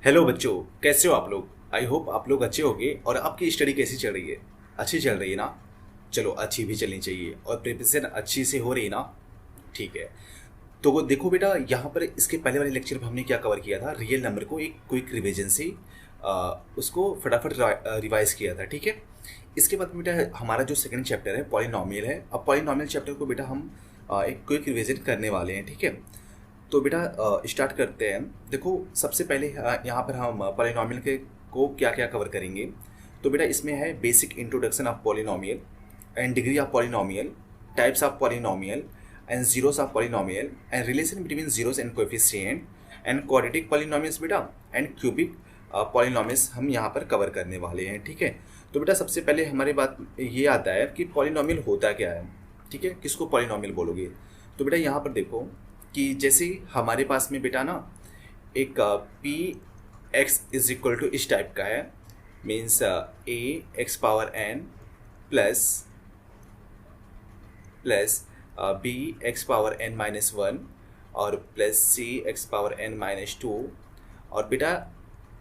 Hello बच्चों, कैसे हो आप लोग। आई होप आप लोग अच्छे होंगे। और आपकी स्टडी कैसी चल रही है? अच्छी चल रही है ना? चलो, अच्छी भी चलनी चाहिए और प्रिपरेशन अच्छी से हो रही है ना? ठीक है। तो वो देखो बेटा, यहाँ पर इसके पहले वाले लेक्चर में हमने क्या कवर किया था, रियल नंबर को एक क्विक रिवीजन से उसको फटाफट रिवाइज किया था। ठीक है। इसके बाद बेटा हमारा जो सेकंड चैप्टर है पॉलिनॉमियल है। अब पॉलिनॉमियल चैप्टर को बेटा हम एक क्विक रिवीजन करने वाले हैं। ठीक है। तो बेटा स्टार्ट करते हैं। देखो, सबसे पहले यहाँ पर हम पॉलिनॉमियल के को क्या क्या कवर करेंगे। तो बेटा इसमें है basic introduction of polynomial and degree of polynomial, types of polynomial and zeros of polynomial and relation between zeros and coefficient and quadratic polynomials बेटा एंड क्यूबिक पॉलिनॉमियल्स हम यहाँ पर कवर करने वाले हैं। ठीक है। तो बेटा सबसे पहले हमारी बात ये आता है कि पॉलिनॉमियल होता क्या है। ठीक है, किसको पॉलिनॉमियल बोलोगे। तो बेटा यहाँ पर देखो कि जैसे हमारे पास में बेटा ना एक p x is equal to इस टाइप का है, means a x power n plus b x power n minus one और plus c x power n minus two और बेटा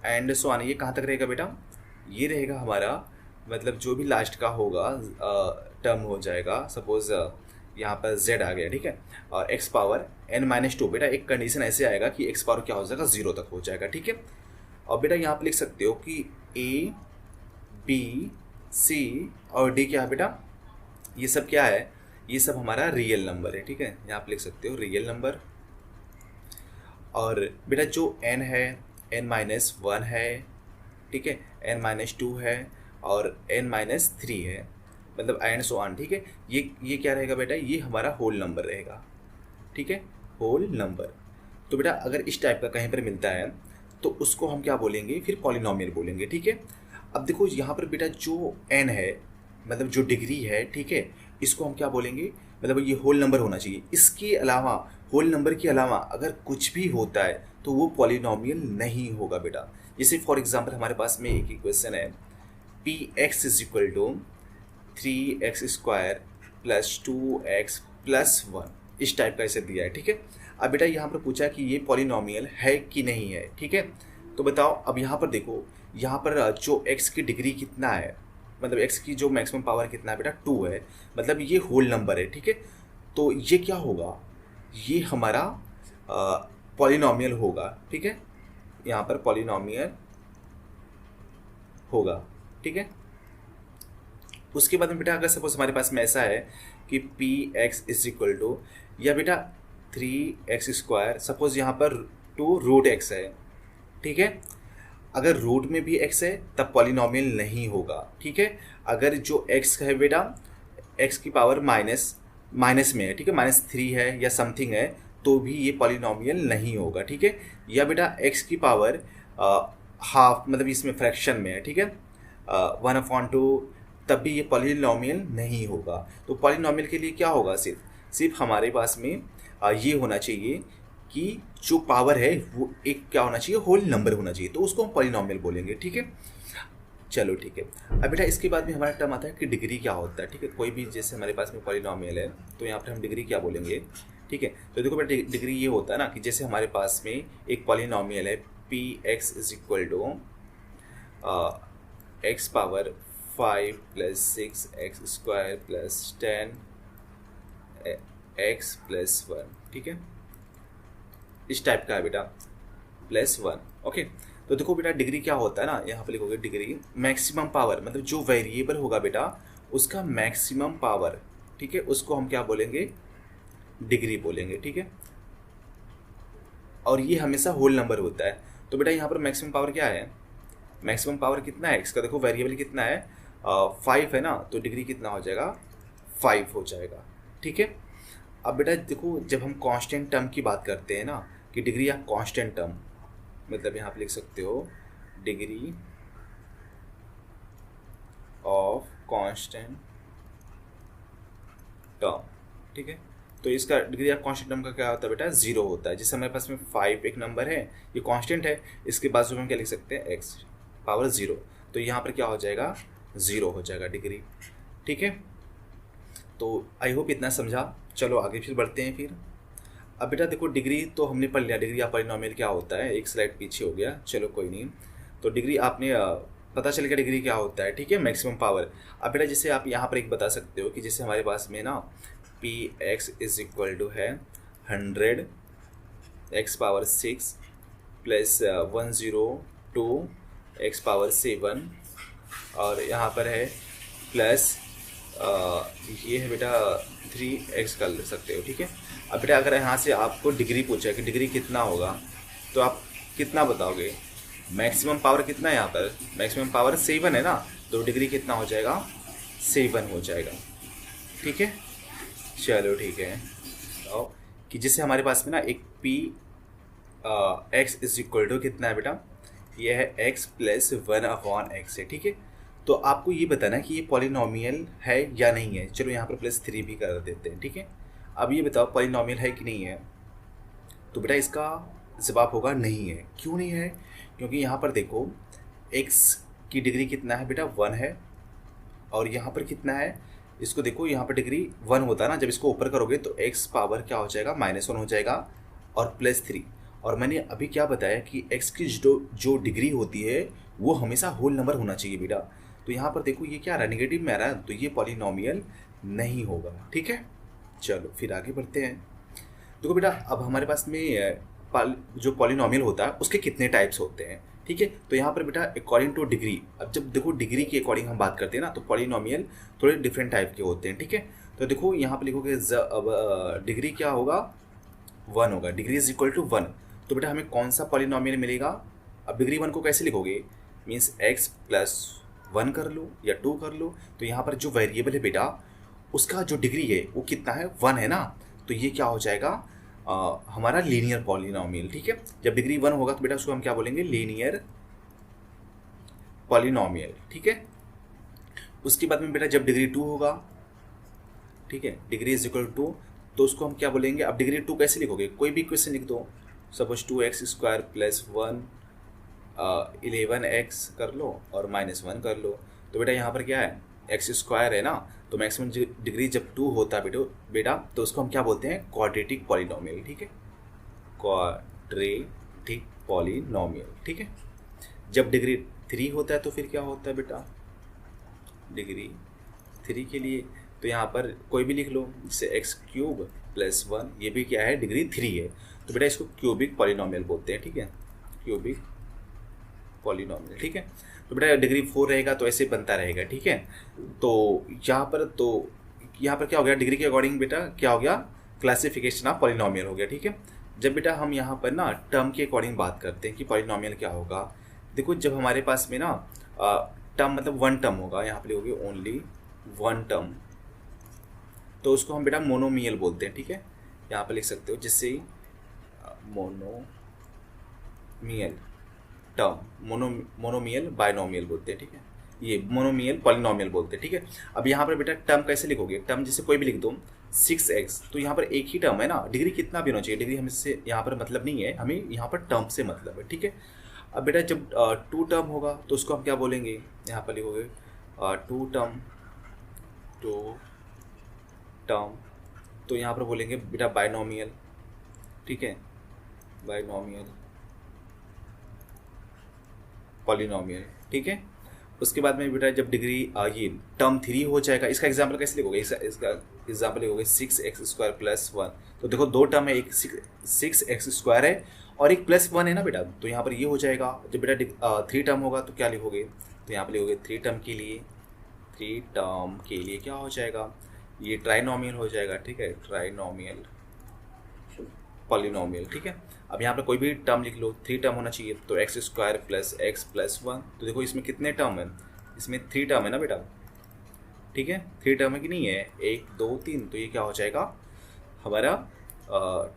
एंड सो आने। ये कहाँ तक रहेगा बेटा? ये रहेगा हमारा, मतलब जो भी लास्ट का होगा टर्म हो जाएगा। सपोज यहाँ पर z आ गया। ठीक है। और x power n minus two, बेटा एक कंडीशन ऐसे आएगा कि x पावर क्या हो जाएगा, 0 तक हो जाएगा। ठीक है। और बेटा यहाँ पर लिख सकते हो कि a b c और d क्या है बेटा, ये सब क्या है, ये सब हमारा रियल नंबर है। ठीक है। यहाँ पर लिख सकते हो रियल नंबर। और बेटा जो n है, n माइनस वन है, ठीक है, n माइनस टू है और n माइनस थ्री है, मतलब एंड सो ऑन। ठीक है। ये क्या रहेगा बेटा, ये हमारा होल नंबर रहेगा। ठीक है, होल नंबर। तो बेटा अगर इस टाइप का कहीं पर मिलता है तो उसको हम क्या बोलेंगे, फिर पॉलिनॉमियल बोलेंगे। ठीक है। अब देखो यहाँ पर बेटा जो n है, मतलब जो डिग्री है, ठीक है, इसको हम क्या बोलेंगे, मतलब ये होल नंबर होना चाहिए। इसके अलावा, होल नंबर के अलावा अगर कुछ भी होता है तो वो पॉलिनॉमियल नहीं होगा बेटा। जैसे फॉर एग्जांपल हमारे पास में एक इक्वेशन है, P x is equal to 3x square plus 2x plus one, इस टाइप का इसे दिया है। ठीक है। अब बेटा यहाँ पर पूछा कि ये पॉलिनॉमियल है कि नहीं है। ठीक है। तो बताओ, अब यहाँ पर देखो, यहाँ पर जो x की डिग्री कितना है, मतलब x की जो मैक्सिमम पावर कितना है बेटा, 2 है, मतलब ये होल नंबर है। ठीक है। तो ये क्या होगा, ये हमारा पॉलिनॉमियल होगा। ठीक है, यहाँ पर पॉलिनॉमियल होगा। ठीक है। उसके बाद में बेटा अगर सपोज हमारे पास में ऐसा है कि P x is equal to, या बेटा 3x स्क्वायर, सपोज यहाँ पर 2 रूट एक्स है। ठीक है। अगर रूट में भी x है तब पॉलिनॉमियल नहीं होगा। ठीक है। अगर जो x है बेटा, x की पावर माइनस में है, ठीक है, -3 है या समथिंग है, तो भी ये पॉलिनॉमियल नहीं होगा। ठीक है। या बेटा x की पावर हाफ, मतलब इसमें फ्रैक्शन में है, ठीक है, 1/2, तब भी ये पॉलिनॉमियल नहीं होगा। तो पॉलिनॉमियल के लिए क्या होगा, सिर्फ हमारे पास में ये होना चाहिए कि जो पावर है वो एक क्या होना चाहिए, होल नंबर होना चाहिए, तो उसको हम पॉलिनॉमियल बोलेंगे। ठीक है। चलो ठीक है। अब बेटा इसके बाद में हमारा टर्म आता है कि डिग्री क्या होता है। ठीक है। कोई भी जैसे हमारे पास में पॉलिनॉमियल है तो यहाँ पर हम डिग्री क्या बोलेंगे। ठीक है। तो देखो बेटा डिग्री ये होता है ना कि जैसे हमारे पास में एक पॉलिनॉमियल है, P x is equal to x power 5 plus 6x square plus 10x plus 1। ठीक है, इस टाइप का है बेटा, प्लस 1। ओके। तो देखो बेटा डिग्री क्या होता है ना, यहाँ पे लिखोगे डिग्री मैक्सिमम पावर, मतलब जो वेरिएबल होगा बेटा उसका मैक्सिमम पावर। ठीक है, उसको हम क्या बोलेंगे, डिग्री बोलेंगे। ठीक है। और ये हमेशा होल नंबर होता है। तो बेटा यहाँ पर मैक्सिमम पावर क्या है, मैक्सिमम पावर कितना है, इसका देखो वेरिएबल कितना है, 5 है ना, तो डिग्री कितना हो जाएगा, 5 हो जाएगा। ठीक है। अब बेटा देखो जब हम कांस्टेंट टर्म की बात करते हैं ना कि डिग्री या कांस्टेंट टर्म, मतलब यहाँ पे लिख सकते हो डिग्री ऑफ कांस्टेंट टर्म। ठीक है। तो इसका डिग्री ऑफ कांस्टेंट टर्म का क्या होता है बेटा, 0 होता है। जैसे हमारे पास में 5 एक नंबर है, ये कांस्टेंट है, इसके बाजू में हम क्या लिख सकते हैं, x पावर 0, तो यहाँ पर क्या हो जाएगा, 0 हो जाएगा डिग्री। ठीक है। तो आई होप इतना समझा। चलो आगे फिर बढ़ते हैं। फिर अब बेटा देखो डिग्री तो हमने पढ़ लिया, डिग्री ऑफ पॉलिनोमियल क्या होता है, एक स्लाइड पीछे हो गया, चलो कोई नहीं। तो डिग्री आपने पता चल गया डिग्री क्या होता है, ठीक है, मैक्सिमम पावर। अब बेटा जैसे आप यहाँ पर एक बता सकते हो कि जैसे हमारे पास में ना p x is equal to है 100 x power 6 plus 102 x power 7, और यहाँ पर है प्लस ये है बेटा 3x कर सकते हो, ठीक है। अब बेटा अगर यहाँ से आपको डिग्री पूछा है कि डिग्री कितना होगा, तो आप कितना बताओगे, मैक्सिमम पावर कितना है यहाँ पर, मैक्सिमम पावर 7 है ना, तो डिग्री कितना हो जाएगा, 7 हो जाएगा, ठीक है। चलो ठीक है, तो कि जिससे हमारे पास में ना एक p x is equal to कितना है बेटा, ये है x प्लस 1/x है, ठीक है। तो आपको ये बताना है कि ये पॉलिनोमियल है या नहीं है। चलो यहाँ पर +3 भी कर देते हैं, ठीक है। अब ये बताओ पॉलिनोमियल है कि नहीं है, तो बेटा इसका जवाब होगा नहीं है। क्यों नहीं है, क्योंकि यहाँ पर देखो x की डिग्री कितना है बेटा, 1 है, और यहाँ पर कितना है, इसको देखो यहाँ पर डिग्री 1 होता है ना, जब इसको ऊपर करोगे तो x पावर क्या हो जाएगा, -1 हो जाएगा और +3। और मैंने अभी क्या बताया कि x की जो डिग्री होती है वो हमेशा होल नंबर होना चाहिए बेटा। तो यहाँ पर देखो ये क्या आ रहा है, नेगेटिव में आ रहा है, तो ये पॉलिनोमियल नहीं होगा, ठीक है। चलो फिर आगे बढ़ते हैं। देखो बेटा अब हमारे पास में जो पॉलिनोमियल होता है उसके कितने टाइप्स होते हैं, ठीक है। तो यहाँ पर बेटा अकॉर्डिंग टू डिग्री, अब जब देखो डिग्री के अकॉर्डिंग हम बात करते हैं ना, तो पॉलिनोमियल थोड़े डिफरेंट टाइप के होते हैं, ठीक है। तो देखो यहाँ पर लिखोगे अब डिग्री क्या होगा, 1 होगा, डिग्री इज इक्वल टू 1। तो बेटा हमें कौन सा पॉलिनोमियल मिलेगा, अब डिग्री 1 को कैसे लिखोगे, मीन्स x प्लस 1 कर लो या 2 कर लो। तो यहाँ पर जो वेरिएबल है बेटा उसका जो डिग्री है वो कितना है, 1 है ना, तो ये क्या हो जाएगा हमारा लीनियर पॉलिनोमियल, ठीक है। जब डिग्री 1 होगा तो बेटा उसको हम क्या बोलेंगे, लीनियर पॉलिनोमियल, ठीक है। उसके बाद में बेटा जब डिग्री 2 होगा, ठीक है, डिग्री इज इक्वल टू, तो उसको हम क्या बोलेंगे, अब डिग्री 2 कैसे लिखोगे, कोई भी क्वेश्चन लिख दो, सपोज 2x² प्लस 1 11x कर लो और -1 कर लो। तो बेटा यहाँ पर क्या है, x² है ना, तो मैक्सिमम डिग्री जब 2 होता है बेटा तो उसको हम क्या बोलते हैं, क्वाड्रेटिक पॉलिनोमियल, ठीक है, क्वाड्रेटिक पॉलिनोमियल, ठीक है। जब डिग्री 3 होता है तो फिर क्या होता है बेटा, डिग्री 3 के लिए तो यहाँ पर कोई भी लिख लो, जैसे x³ प्लस 1, ये भी क्या है, डिग्री 3 है, तो बेटा इसको क्यूबिक पॉलिनोमियल बोलते हैं, ठीक है, क्यूबिक पॉलिनोमियल, ठीक है। तो बेटा डिग्री 4 रहेगा तो ऐसे बनता रहेगा, ठीक है। तो यहाँ पर क्या हो गया, डिग्री के अकॉर्डिंग बेटा क्या हो गया, क्लासिफिकेशन ऑफ पॉलिनोमियल हो गया, ठीक है। जब बेटा हम यहाँ पर ना टर्म के अकॉर्डिंग बात करते हैं कि पॉलिनोमियल क्या होगा, देखो जब हमारे पास में ना टर्म मतलब 1 टर्म होगा, यहाँ पर लिखोगे ओनली 1 टर्म, तो उसको हम बेटा मोनोमियल बोलते हैं, ठीक है। यहाँ पर लिख सकते हो जिससे मोनोमियल टर्म, मोनोमियल बाइनोमियल बोलते हैं, ठीक है, ये मोनोमियल पॉलिनोमियल बोलते हैं, ठीक है। अब यहाँ पर बेटा टर्म कैसे लिखोगे, टर्म जैसे कोई भी लिख दो 6x, तो यहाँ पर एक ही टर्म है ना, डिग्री कितना भी होना चाहिए, डिग्री हमसे यहाँ पर मतलब नहीं है, हमें यहाँ पर टर्म से मतलब है, ठीक है। अब बेटा जब 2 टर्म होगा तो उसको हम क्या बोलेंगे, यहाँ पर लिखोगे 2 टर्म, तो यहाँ पर बोलेंगे बेटा बाइनोमियल, ठीक है, बाइनोमियल पॉलिनोमियल, ठीक है। उसके बाद में बेटा जब डिग्री ये टर्म 3 हो जाएगा, इसका एग्जाम्पल कैसे लिखोगे, इसका एग्जाम्पल लिखोगे 6x² प्लस 1, तो देखो 2 टर्म है, एक 6x² है और एक +1 है ना बेटा, तो यहाँ पर ये हो जाएगा। जब बेटा 3 टर्म होगा तो क्या लिखोगे, तो यहाँ पर लिखोगे 3 टर्म के लिए क्या हो जाएगा, ये ट्राइनोमियल हो जाएगा, ठीक है, ट्राइनोमियल पॉलिनोमियल, ठीक है। अब यहाँ पर कोई भी टर्म लिख लो, 3 टर्म होना चाहिए, तो x² प्लस x प्लस 1, तो देखो इसमें कितने टर्म है, इसमें 3 टर्म है ना बेटा, ठीक है, 3 टर्म है कि नहीं है, 1 2 3, तो ये क्या हो जाएगा हमारा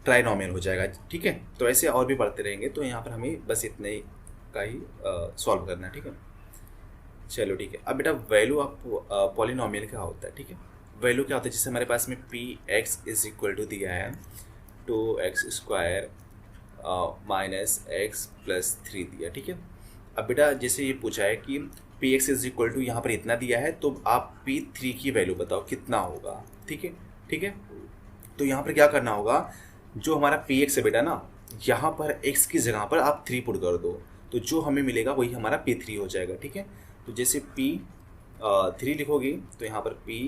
ट्राइनोमियल हो जाएगा, ठीक है। तो ऐसे और भी पढ़ते रहेंगे, तो यहाँ पर हमें बस इतने का ही सॉल्व करना है, ठीक है। चलो ठीक है। अब बेटा वैल्यू ऑफ पॉलिनोमियल क्या होता है, ठीक है, वैल्यू क्या होता है, जैसे हमारे पास में px इज इक्वल टू दिया है 2x² माइनस x प्लस 3 दिया, ठीक है। अब बेटा जैसे ये पूछा है कि px इज इक्वल टू यहाँ पर इतना दिया है, तो आप p3 की वैल्यू बताओ कितना होगा, ठीक है, ठीक है। तो यहाँ पर क्या करना होगा, जो हमारा पी एक्स है बेटा ना, यहाँ पर एक्स की जगह पर आप 3 पुट कर दो, तो जो हमें मिलेगा वही हमारा पी 3 हो जाएगा। ठीक है, तो जैसे पी 3 लिखोगे तो यहाँ पर पी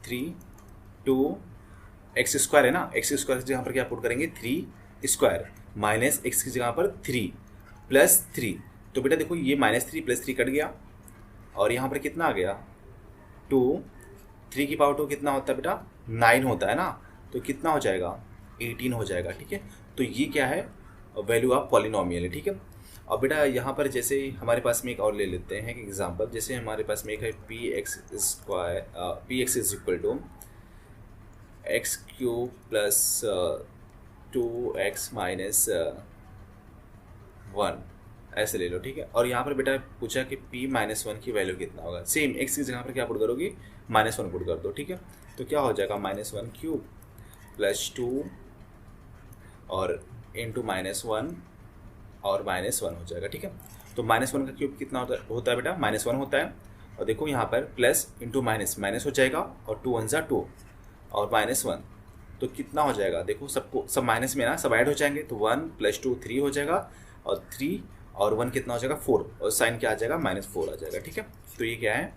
3 टू एक्स स्क्वायर है ना, एक्स स्क्वायर की जगह पर क्या पुट करेंगे 3 स्क्वायर माइनस एक्स की जगह पर 3 प्लस 3। तो बेटा देखो ये -3 + 3 कट गया और यहाँ पर कितना आ गया 2, 3 की पावर 2 कितना होता है बेटा 9 होता है ना, तो कितना हो जाएगा 18 हो जाएगा। ठीक है, तो ये क्या है वैल्यू ऑफ पॉलिनोमियल है। ठीक है, अब बेटा यहाँ पर जैसे हमारे पास में एक और ले लेते हैं एग्जांपल, जैसे हमारे पास में एक है P x is equal to x cube plus 2x minus 1 ऐसे ले लो। ठीक है, और यहाँ पर बेटा पूछा कि p -1 की वैल्यू कितना होगा, सेम x की जगह पर क्या पुट करोगे -1 पुट कर दो। ठीक है, तो क्या हो जाएगा -1 क्यूब प्लस 2 और इंटू -1 और -1 हो जाएगा। ठीक है, तो -1 का क्यूब कितना होता है बेटा -1 होता है, और देखो यहाँ पर प्लस इंटू माइनस माइनस हो जाएगा और 2 1 2 और -1, तो कितना हो जाएगा देखो सबको सब माइनस में ना सब ऐड हो जाएंगे, तो 1 + 2 3 हो जाएगा और 3 और 1 कितना हो जाएगा 4 और साइन क्या आ जाएगा -4 आ जाएगा। ठीक है, तो ये क्या है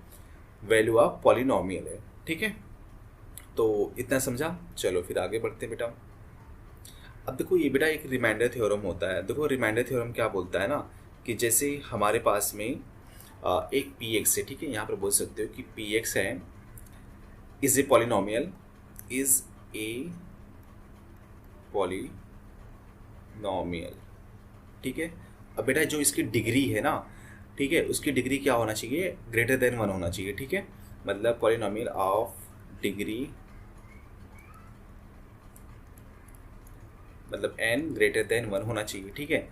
वैल्यू ऑफ पॉलिनोमियल है। ठीक है, तो इतना समझा, चलो फिर आगे बढ़ते हैं बेटा। अब देखो ये बेटा एक रिमाइंडर थ्योरम होता है। देखो रिमाइंडर थ्योरम क्या बोलता है ना कि जैसे हमारे पास में एक पी एक्स है। ठीक है, यहाँ पर बोल सकते हो कि पी एक्स है is a polynomial, is a polynomial. ठीक है, अब बेटा जो इसकी डिग्री है ना, ठीक है, उसकी डिग्री क्या होना चाहिए > 1 होना चाहिए। ठीक है, मतलब पॉलिनोमियल ऑफ डिग्री मतलब n > 1 होना चाहिए। ठीक है,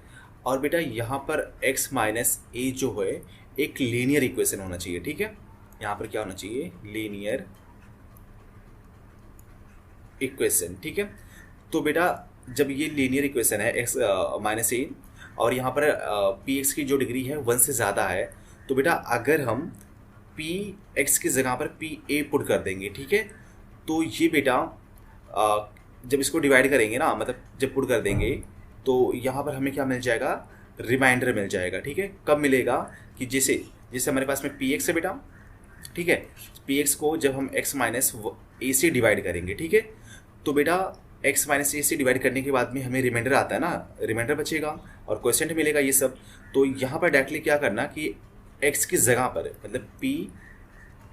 और बेटा यहाँ पर x - a जो है एक लीनियर इक्वेशन होना चाहिए। ठीक है, यहाँ पर क्या होना चाहिए लीनियर इक्वेशन। ठीक है, तो बेटा जब ये लीनियर इक्वेशन है x - a और यहाँ पर पी एक्स की जो डिग्री है 1 से ज़्यादा है, तो बेटा अगर हम पी एक्स की जगह पर पी ए पुट कर देंगे, ठीक है, तो ये बेटा जब इसको डिवाइड करेंगे ना, मतलब जब पुट कर देंगे तो यहाँ पर हमें क्या मिल जाएगा रिमाइंडर मिल जाएगा। ठीक है, कब मिलेगा कि जैसे जैसे हमारे पास में पी एक्स है बेटा, ठीक है, पी एक्स को जब हम x - a से डिवाइड करेंगे, ठीक है, तो बेटा x - a से डिवाइड करने के बाद में हमें रिमाइंडर आता है ना, रिमाइंडर बचेगा और क्वेश्चन मिलेगा ये सब। तो यहाँ पर डायरेक्टली क्या करना कि x की जगह पर मतलब p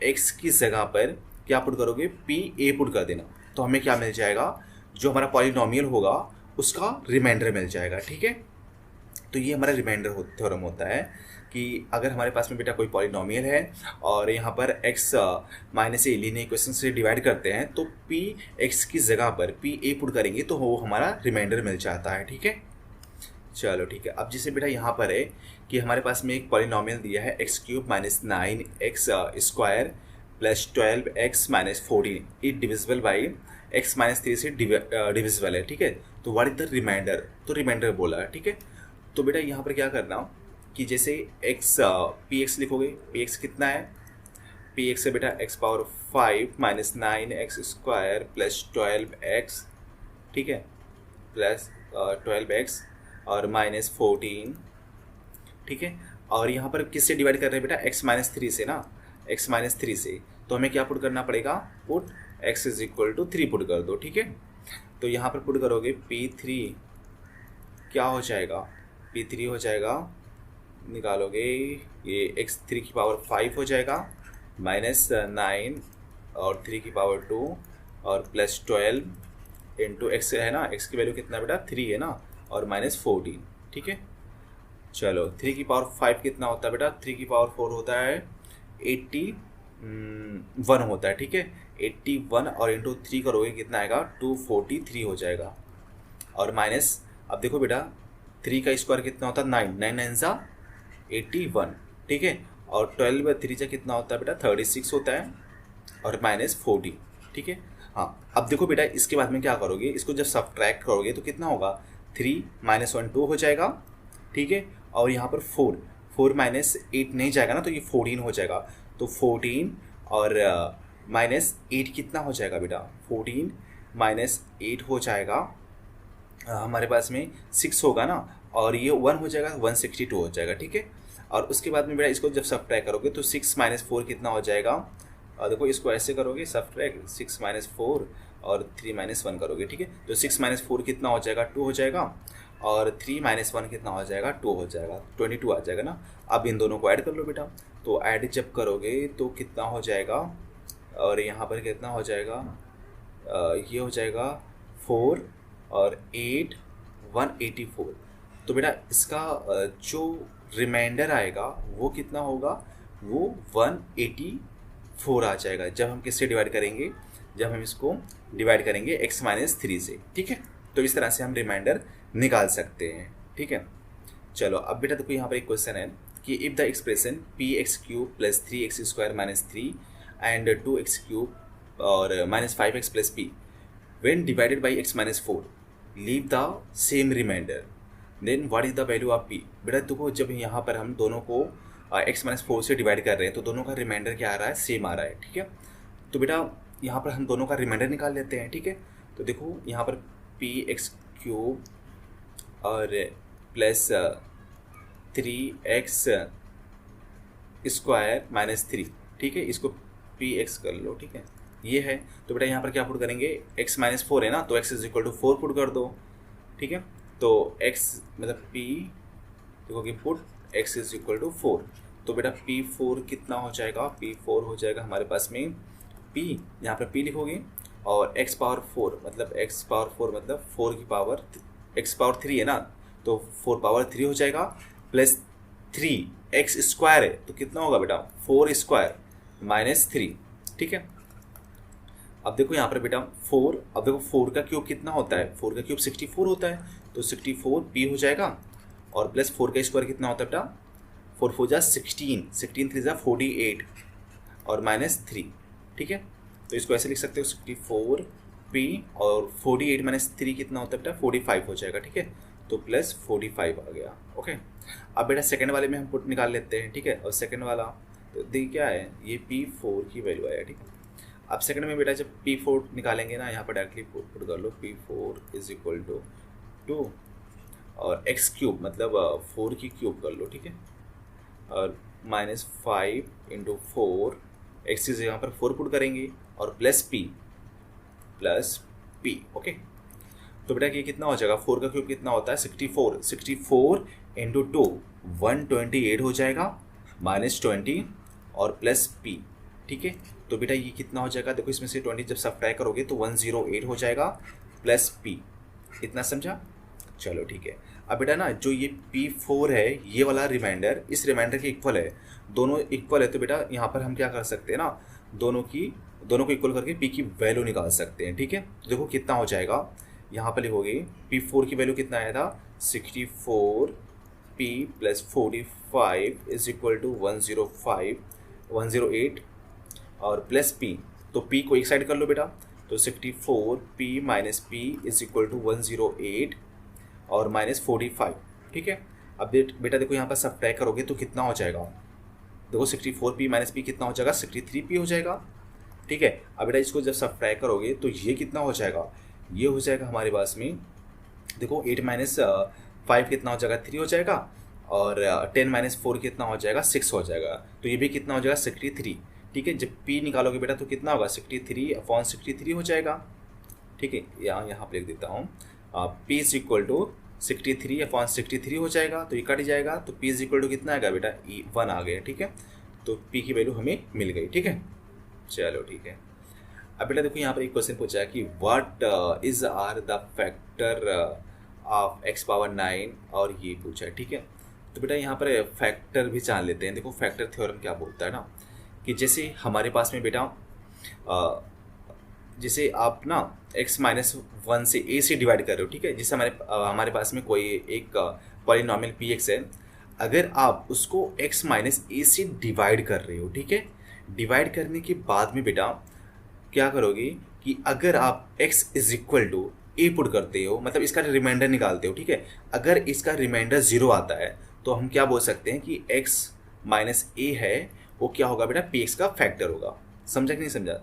x की जगह पर क्या पुट करोगे p a पुट कर देना, तो हमें क्या मिल जाएगा जो हमारा पॉलिनोमियल होगा उसका रिमाइंडर मिल जाएगा। ठीक है, तो ये हमारा रिमाइंडर थ्योरम होता है कि अगर हमारे पास में बेटा कोई पॉलिनोमियल है और यहाँ पर x - a लीनियर इक्वेशन से डिवाइड करते हैं, तो p x की जगह पर p a पुट करेंगे तो वो हमारा रिमाइंडर मिल जाता है। ठीक है, चलो ठीक है। अब जैसे बेटा यहाँ पर है कि हमारे पास में एक पॉलिनोमियल दिया है x³ - 9x² + 12x - 14 it divisible by x - 3 से डिविजिबल है। ठीक है, तो व्हाट इज द रिमाइंडर, तो रिमाइंडर बोला है। ठीक है, तो बेटा यहाँ पर क्या करना कि जैसे पी एक्स लिखोगे, पी एक्स कितना है, पी एक्स है बेटा x⁵ - 9x² + 12x, ठीक है, प्लस 12x और -14। ठीक है, और यहाँ पर किससे डिवाइड कर रहे हैं बेटा x - 3 से ना, x - 3 से, तो हमें क्या पुट करना पड़ेगा पुट x = 3 पुट कर दो। ठीक है, तो यहाँ पर पुट करोगे p3 क्या हो जाएगा, p3 हो जाएगा, निकालोगे ये x3 की पावर 5 हो जाएगा -9 और 3 की पावर 2 और प्लस 12 इंटू x है ना, x की वैल्यू कितना बेटा 3 है ना, और -14। ठीक है, चलो 3 की पावर 5 कितना होता है बेटा, 3 की पावर 4 होता है 81 होता है। ठीक है, 81 और इंटू 3 करोगे कितना आएगा 243 हो जाएगा, और माइनस अब देखो बेटा 3 का स्क्वायर कितना होता है 9, 9 9 सा 81। ठीक है, और 12 3 से कितना होता है बेटा 36 होता है और -40। ठीक है, हाँ अब देखो बेटा इसके बाद में क्या करोगे, इसको जब सब्ट्रैक्ट करोगे तो कितना होगा 3 -1 2 हो जाएगा। ठीक है, और यहाँ पर 4 -8 नहीं जाएगा ना, तो ये 14 हो जाएगा, तो 14 और -8 कितना हो जाएगा बेटा 14 - 8 हो जाएगा हमारे पास में 6 होगा ना, और ये 1 हो जाएगा, 162 हो जाएगा, ठीक है। और उसके बाद में बेटा इसको जब सब्ट्रैक्ट करोगे तो 6 माइनस 4 कितना हो जाएगा, और देखो इसको ऐसे करोगे सब्ट्रैक्ट 6 माइनस 4 और 3 माइनस 1 करोगे, ठीक है। तो 6 माइनस 4 कितना हो जाएगा, 2 हो जाएगा, और 3 माइनस 1 कितना हो जाएगा, 2 हो जाएगा, 22 आ जाएगा ना। अब इन दोनों को ऐड कर लो बेटा, तो ऐड जब करोगे तो कितना हो जाएगा, और यहाँ पर कितना हो जाएगा, ये हो जाएगा 4 और 8 184। तो बेटा इसका जो रिमाइंडर आएगा वो कितना होगा, वो 184 आ जाएगा जब हम किससे डिवाइड करेंगे, जब हम इसको डिवाइड करेंगे x-3 से, ठीक है। तो इस तरह से हम रिमाइंडर निकाल सकते हैं, ठीक है। चलो अब बेटा देखो यहाँ पर एक क्वेश्चन है कि if the expression px³ + 3x² - 3 and 2x³ और -5x + p when divided by x-4 leave the same remainder, then what is the value of p। बेटा देखो जब यहाँ पर हम दोनों को x-4 से डिवाइड कर रहे हैं तो दोनों का रिमाइंडर क्या आ रहा है, सेम आ रहा है, ठीक है। तो बेटा यहाँ पर हम दोनों का रिमाइंडर निकाल लेते हैं, ठीक है। तो देखो यहाँ पर px³ और प्लस 3x² - 3, ठीक है, इसको px कर लो, ठीक है, ये है। तो बेटा यहाँ पर क्या पुट करेंगे, x-4 है ना, तो x = 4 पुट कर दो, ठीक है। तो x मतलब p देखो कि पुट x = 4, तो बेटा p4 कितना हो जाएगा, p4 हो जाएगा हमारे पास में p, यहाँ पर p लिखोगे, और x⁴ मतलब x⁴ मतलब 4 की पावर x⁴ है ना, तो 4⁴ हो जाएगा, प्लस 3x² है तो कितना होगा बेटा 4² - 3, ठीक है। अब देखो यहाँ पर बेटा 4, अब देखो 4 का क्यूब कितना होता है, 4 का क्यूब 64 होता है, तो 64 p हो जाएगा, और प्लस 4 का स्क्वायर कितना होता है बेटा, 4 4 जा 16, 16 3 जा 48 और -3, ठीक है। तो इसको ऐसे लिख सकते हो 64p और 48 - 3 कितना होता है बेटा 45 हो जाएगा, ठीक है। तो प्लस 45 आ गया, ओके। अब बेटा सेकंड वाले में हम पुट निकाल लेते हैं, ठीक है। और सेकंड वाला तो देखिए क्या है, ये p4 की वैल्यू आया, ठीक है। अब सेकंड में बेटा जब p4 निकालेंगे ना, यहाँ पर डायरेक्टली पुट कर लो, p4 = 2 और x³ मतलब 4 की क्यूब कर लो, ठीक है, और -5 × 4 x इज यहाँ पर 4 पुट करेंगे, और प्लस p, ओके। तो बेटा ये कितना हो जाएगा, 4 का क्यूब कितना होता है 64, 64 × 2 128 हो जाएगा, -20 और प्लस p, ठीक है। तो बेटा ये कितना हो जाएगा, देखो इसमें से 20 जब सब्ट्रैक्ट करोगे तो 108 हो जाएगा, प्लस p, इतना समझा। चलो ठीक है। अब बेटा ना जो ये p4 है, ये वाला रिमाइंडर इस रिमाइंडर के इक्वल है, दोनों इक्वल है, तो बेटा यहाँ पर हम क्या कर सकते हैं ना, दोनों को इक्वल करके p की वैल्यू निकाल सकते हैं, ठीक है। देखो कितना हो जाएगा, यहाँ पर लिखोगे p4 की वैल्यू कितना आया था 64p + 45 = 108 और प्लस p, तो p को एक साइड कर लो बेटा, तो 64p - p = 108 और -45, ठीक है। अब बेटा देखो यहाँ पर सब्ट्रैक्ट करोगे तो कितना हो जाएगा, देखो 64p - p कितना हो जाएगा 63p हो जाएगा, ठीक है। अब बेटा इसको जब सब्ट्रैक्ट करोगे तो ये कितना हो जाएगा, ये हो जाएगा हमारे पास में, देखो 8 - 5 कितना हो जाएगा 3 हो जाएगा, और 10 - 4 कितना हो जाएगा 6 हो जाएगा, तो ये भी कितना हो जाएगा 63, ठीक है। जब p निकालोगे बेटा तो कितना होगा 63/63 हो जाएगा, ठीक है। यहाँ पर लिख देता हूँ, p = 63/63 हो जाएगा, तो ये कट जाएगा, तो p = कितना आएगा बेटा 1 आ गया, ठीक है। तो p की वैल्यू हमें मिल गई, ठीक है। चलो ठीक है। अब बेटा देखो यहाँ पर एक क्वेश्चन पूछा है कि what is are the factor of x⁴ और ये पूछा है, ठीक है। तो बेटा यहाँ पर फैक्टर भी जान लेते हैं। देखो फैक्टर थ्योरम क्या बोलता है ना, कि जैसे हमारे पास में बेटा जैसे आप ना x-1 से a से डिवाइड कर रहे हो, ठीक है। जैसे हमारे पास में कोई एक पॉलिनोमियल px है, अगर आप उसको x - a से डिवाइड कर रहे हो, ठीक है। डिवाइड करने के बाद में बेटा क्या करोगे कि अगर आप x = a पुट करते हो, मतलब इसका रिमाइंडर निकालते हो, ठीक है। अगर इसका रिमाइंडर 0 आता है तो हम क्या बोल सकते हैं कि x - a है वो क्या होगा बेटा px का फैक्टर होगा। समझा कि नहीं समझा?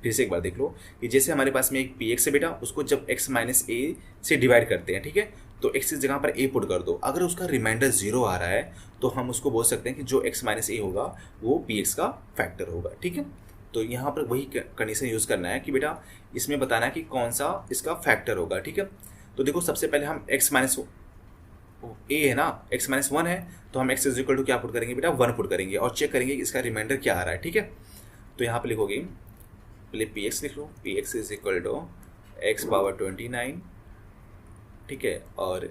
फिर से एक बार देख लो कि जैसे हमारे पास में एक पी एक्स है बेटा, उसको जब x माइनस ए से डिवाइड करते हैं, ठीक है, तो x की जगह पर a पुट कर दो। अगर उसका रिमाइंडर 0 आ रहा है तो हम उसको बोल सकते हैं कि जो x माइनस ए होगा वो पी एक्स का फैक्टर होगा, ठीक है। तो यहाँ पर वही कंडीशन यूज़ करना है कि बेटा इसमें बताना है कि कौन सा इसका फैक्टर होगा, ठीक है। तो देखो सबसे पहले हम x माइनस ए है ना, x माइनस 1 है, तो हम x इज इक्वल टू क्या पुट करेंगे बेटा, 1 पुट करेंगे और चेक करेंगे कि इसका रिमाइंडर क्या आ रहा है, ठीक है। तो यहाँ पर लिखोगे, पहले पी एक्स लिख लो, p x is equal to x power 29, ठीक है, और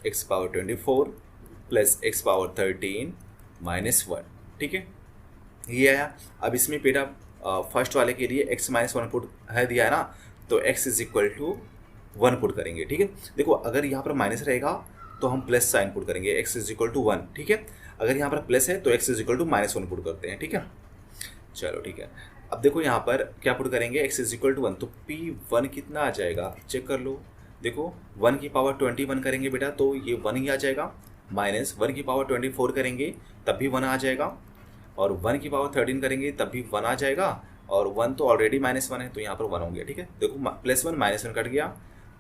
x power 24 plus x power 13 minus 1, ठीक है, ये आया। अब इसमें बेटा फर्स्ट वाले के लिए x माइनस 1 पुट है दिया है ना, तो x is equal to 1 put करेंगे, ठीक है। देखो अगर यहाँ पर माइनस रहेगा तो हम प्लस साइन पुट करेंगे, x इज इक्वल टू 1, ठीक है। अगर यहाँ पर प्लस है तो x is equal to minus 1 put करते हैं, ठीक है। चलो ठीक है, अब देखो यहाँ पर क्या पुट करेंगे, x इज इक्वल टू 1, तो p1 कितना आ जाएगा चेक कर लो। देखो 1 की पावर 21 करेंगे बेटा तो ये 1 ही आ जाएगा, माइनस 1 की पावर 24 करेंगे तब भी 1 आ जाएगा, और 1 की पावर 13 करेंगे तब भी 1 आ जाएगा, और 1 तो ऑलरेडी माइनस 1 है तो यहाँ पर 1 हो गया, ठीक है। देखो प्लस 1 माइनस 1 कट गया,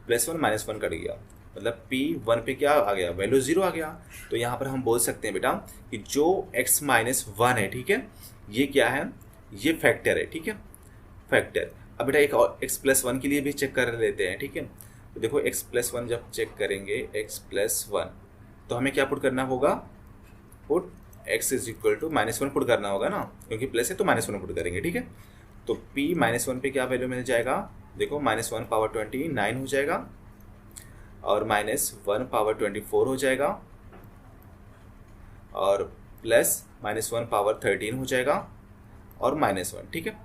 प्लस 1 माइनस 1 कट गया, मतलब p1 पे क्या आ गया, वैल्यू 0 आ गया। तो यहाँ पर हम बोल सकते हैं बेटा कि जो x माइनस 1 है, ठीक है, ये क्या है, ये फैक्टर है, ठीक है, फैक्टर। अब बेटा एक और x प्लस 1 के लिए भी चेक कर लेते हैं, ठीक है। तो देखो x प्लस 1 जब चेक करेंगे, x प्लस 1, तो हमें क्या पुट करना होगा, put x is equal to minus 1 put करना होगा ना, क्योंकि प्लस है तो माइनस 1 पुट करेंगे, ठीक है। तो p माइनस 1 पे क्या वैल्यू मिल जाएगा, देखो माइनस 1 पावर 29 हो जाएगा, और माइनस 1 पावर 24 हो जाएगा, और प्लस माइनस 1 पावर 13 हो जाएगा, और माइनस 1, ठीक है।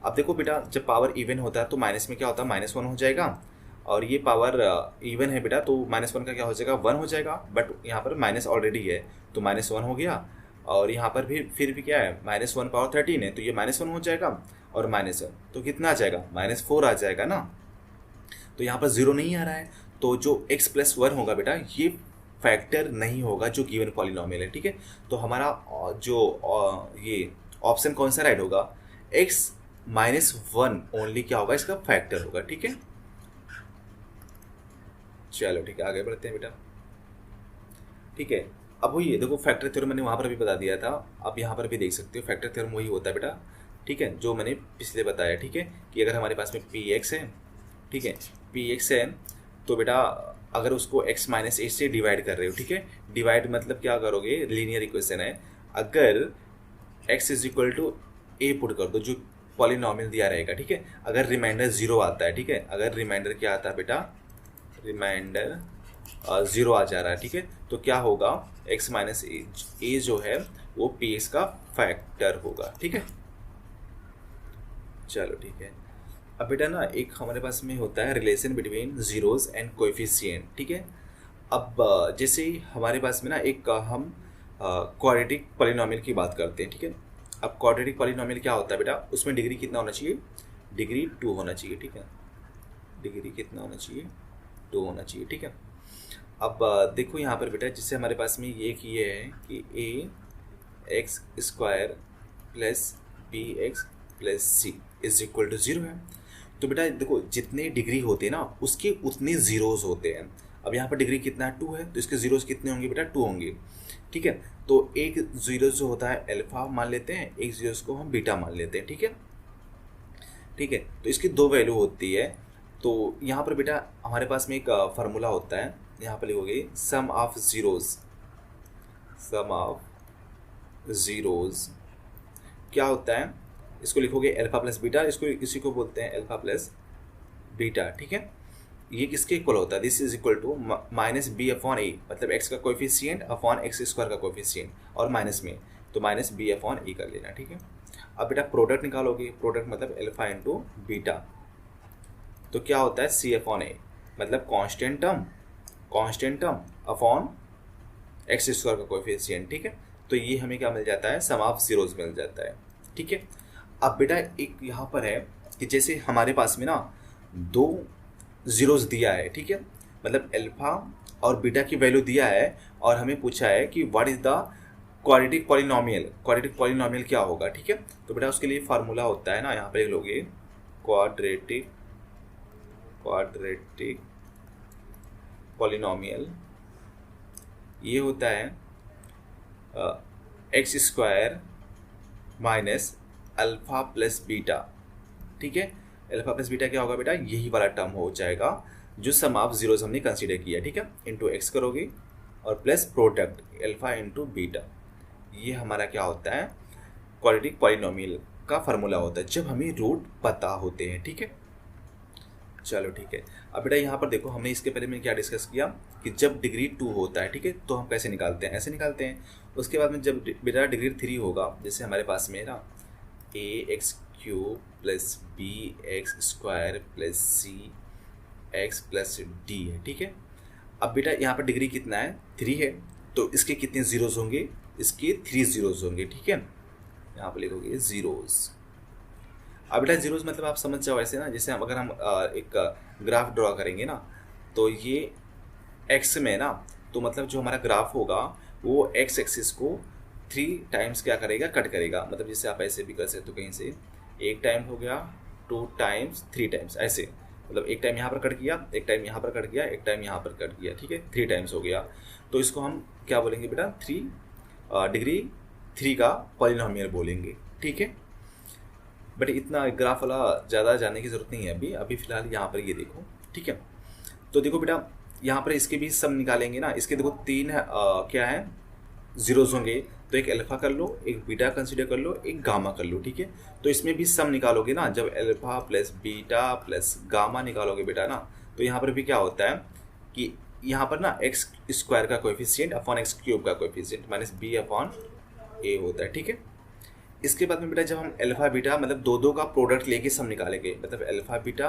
अब देखो बेटा जब पावर इवन होता है तो माइनस में क्या होता है, माइनस 1 हो जाएगा, और ये पावर इवन है बेटा तो माइनस 1 का क्या हो जाएगा, 1 हो जाएगा, बट यहाँ पर माइनस ऑलरेडी है तो माइनस 1 हो गया, और यहाँ पर भी फिर भी क्या है, माइनस 1 पावर 13 है तो ये माइनस 1 हो जाएगा, और माइनस 1 तो कितना आ जाएगा, माइनस 4 आ जाएगा ना। तो यहाँ पर 0 नहीं आ रहा है, तो जो x प्लस 1 होगा बेटा ये फैक्टर नहीं होगा जो गिवन पॉलिनोमियल है, ठीक है। तो हमारा जो ये ऑप्शन कौन सा राइट होगा, x माइनस 1 ओनली क्या होगा, इसका फैक्टर होगा, ठीक है। चलो ठीक है, आगे बढ़ते हैं बेटा, ठीक है। अब वही है, देखो फैक्टर थ्योरम मैंने वहाँ पर भी बता दिया था, अब यहाँ पर भी देख सकते हो फैक्टर थ्योरम वही होता है बेटा, ठीक है, जो मैंने पिछले बताया, ठीक है, कि अगर हमारे पास में पी एक्स है, ठीक है, पी एक्स है, तो बेटा अगर उसको x माइनस ए से डिवाइड कर रहे हो, ठीक है, डिवाइड मतलब क्या करोगे, लीनियर इक्वेशन है, अगर x is equal to a put कर दो जो पॉलिनोमियल दिया रहेगा, ठीक है, अगर रिमाइंडर 0 आता है, ठीक है, अगर रिमाइंडर क्या आता है बेटा, रिमाइंडर 0 आ जा रहा है, ठीक है, तो क्या होगा, x माइनस ए जो है वो पी एक्स का फैक्टर होगा, ठीक है। चलो ठीक है, अब बेटा ना एक हमारे पास में होता है relation between zeros and coefficient, ठीक है। अब जैसे हमारे पास में ना एक हम क्वाड्रेटिक पॉलिनोमियल की बात करते हैं, ठीक है। अब क्वाड्रेटिक पॉलिनोमियल क्या होता है बेटा, उसमें डिग्री कितना होना चाहिए, डिग्री 2 होना चाहिए, ठीक है, डिग्री कितना होना चाहिए, 2 होना चाहिए, ठीक है। अब देखो यहाँ पर बेटा जिससे हमारे पास में ये है कि a x square plus b x plus c is equal to 0 है। तो बेटा देखो जितने डिग्री होते हैं ना उसके उतने जीरोस होते हैं। अब यहाँ पर डिग्री कितना है, 2 है, तो इसके जीरोस कितने होंगे बेटा, 2 होंगे, ठीक है। तो एक जीरो जो होता है अल्फा मान लेते हैं, एक जीरोस को हम बीटा मान लेते हैं, ठीक है, ठीक है। तो इसकी 2 वैल्यू होती है। तो यहाँ पर बेटा हमारे पास में एक फार्मूला होता है, यहाँ पर लिखोगे sum of zeros, sum of zeros क्या होता है, इसको लिखोगे अल्फा प्लस बीटा, इसको इसी को बोलते हैं अल्फा प्लस बीटा, ठीक है। ये किसके इक्वल होता है, this is equal to minus b upon a, मतलब एक्स का कोएफिशिएंट अपॉन एक्स स्क्वायर का कोएफिशिएंट, और माइनस में तो माइनस बी अपॉन ए कर लेना, ठीक है। अब बेटा प्रोडक्ट निकालोगे, प्रोडक्ट मतलब अल्फा इंटू बीटा, तो क्या होता है सी अपॉन ए, मतलब constant term upon x square का कोएफिशिएंट, ठीक है। तो ये हमें क्या मिल जाता है, सम ऑफ जीरोस मिल जाता है, ठीक है। अब बेटा एक यहाँ पर है कि जैसे हमारे पास में ना 2 जीरोस दिया है, ठीक है, मतलब अल्फा और बीटा की वैल्यू दिया है, और हमें पूछा है कि what is the quadratic polynomial क्या होगा, ठीक है। तो बेटा उसके लिए फार्मूला होता है ना, यहाँ पे लोगे क्वाड्रेटिक पॉलिनोमियल, ये होता है x square minus alpha plus beta, ठीक है। अल्फा प्लस बीटा क्या होगा बेटा, यही वाला टर्म हो जाएगा जो सम ऑफ जीरोज हमने कंसीडर किया, ठीक है। इंटू एक्स करोगे और plus product alpha into beta, ये हमारा क्या होता है, क्वाड्रेटिक पॉलिनोमियल का फार्मूला होता है जब हमें रूट पता होते हैं, ठीक है। चलो ठीक है। अब बेटा यहाँ पर देखो, हमने इसके पहले में क्या डिस्कस किया कि जब डिग्री 2 होता है, ठीक है, तो हम कैसे निकालते हैं, ऐसे निकालते हैं। उसके बाद में जब बेटा डिग्री 3 होगा, जैसे हमारे पास में ना a x cube plus b x square plus c x plus d है, ठीक है। अब बेटा यहाँ पर डिग्री कितना है, 3 है, तो इसके कितने जीरोज होंगे, इसके 3 जीरोज होंगे, ठीक है। यहाँ पर लिखोगे जीरोज। अब बेटा जीरोज मतलब आप समझ जाओ ऐसे ना, जैसे अगर हम एक ग्राफ ड्रॉ करेंगे ना, तो ये एक्स में ना, तो मतलब जो हमारा ग्राफ होगा वो एक्स एक्सिस को 3 टाइम्स क्या करेगा, कट करेगा। मतलब जैसे आप ऐसे भी कर सकते हो, कहीं से 1 टाइम हो गया, 2 टाइम्स, 3 टाइम्स, ऐसे मतलब 1 टाइम यहाँ पर कट किया, 1 टाइम यहाँ पर कट किया, 1 टाइम यहाँ पर कट किया, ठीक है, 3 टाइम्स हो गया। तो इसको हम क्या बोलेंगे बेटा, डिग्री 3 का पॉलिनोमियल बोलेंगे, ठीक है। बट इतना ग्राफ वाला ज़्यादा जानने की ज़रूरत नहीं है अभी फ़िलहाल यहाँ पर ये देखो, ठीक है। तो देखो बेटा यहाँ पर इसके भी सम निकालेंगे ना, इसके देखो 3 क्या है, जीरोज होंगे, तो एक अल्फ़ा कर लो, एक बीटा कंसीडर कर लो, एक गामा कर लो, ठीक है। तो इसमें भी सम निकालोगे ना, जब alpha plus beta plus gamma निकालोगे बेटा ना, तो यहाँ पर भी क्या होता है कि यहाँ पर ना एक्स स्क्वायर का कोएफिशिएंट अपॉन एक्स क्यूब का coefficient minus b upon a होता है, ठीक है। इसके बाद में बेटा जब हम अल्फ़ा बीटा मतलब दो का प्रोडक्ट लेके सम निकालेंगे, मतलब alpha beta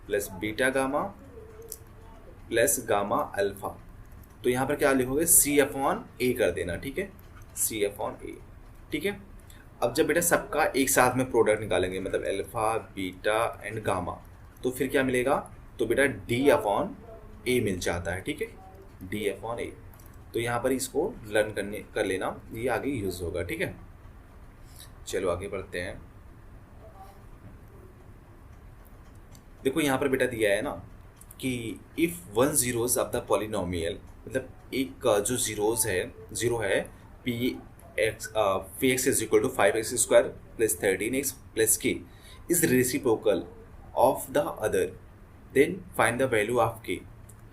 plus beta gamma plus gamma alpha, तो यहाँ पर क्या लिखोगे, सी अपॉन ए कर देना, ठीक है, सी अपॉन ए, ठीक है। अब जब बेटा सबका एक साथ में प्रोडक्ट निकालेंगे, मतलब अल्फ़ा बीटा एंड गामा, तो फिर क्या मिलेगा, तो बेटा डी अपॉन ए मिल जाता है, ठीक है, डी अपॉन ए। तो यहाँ पर इसको लर्न कर लेना, ये आगे यूज़ होगा, ठीक है। चलो आगे बढ़ते हैं। देखो यहाँ पर बेटा दिया है ना कि if 1 zeros of the polynomial, मतलब एक जो जीरो है P x is equal to 5x square plus 13x plus k is reciprocal of the other, then find the value of k,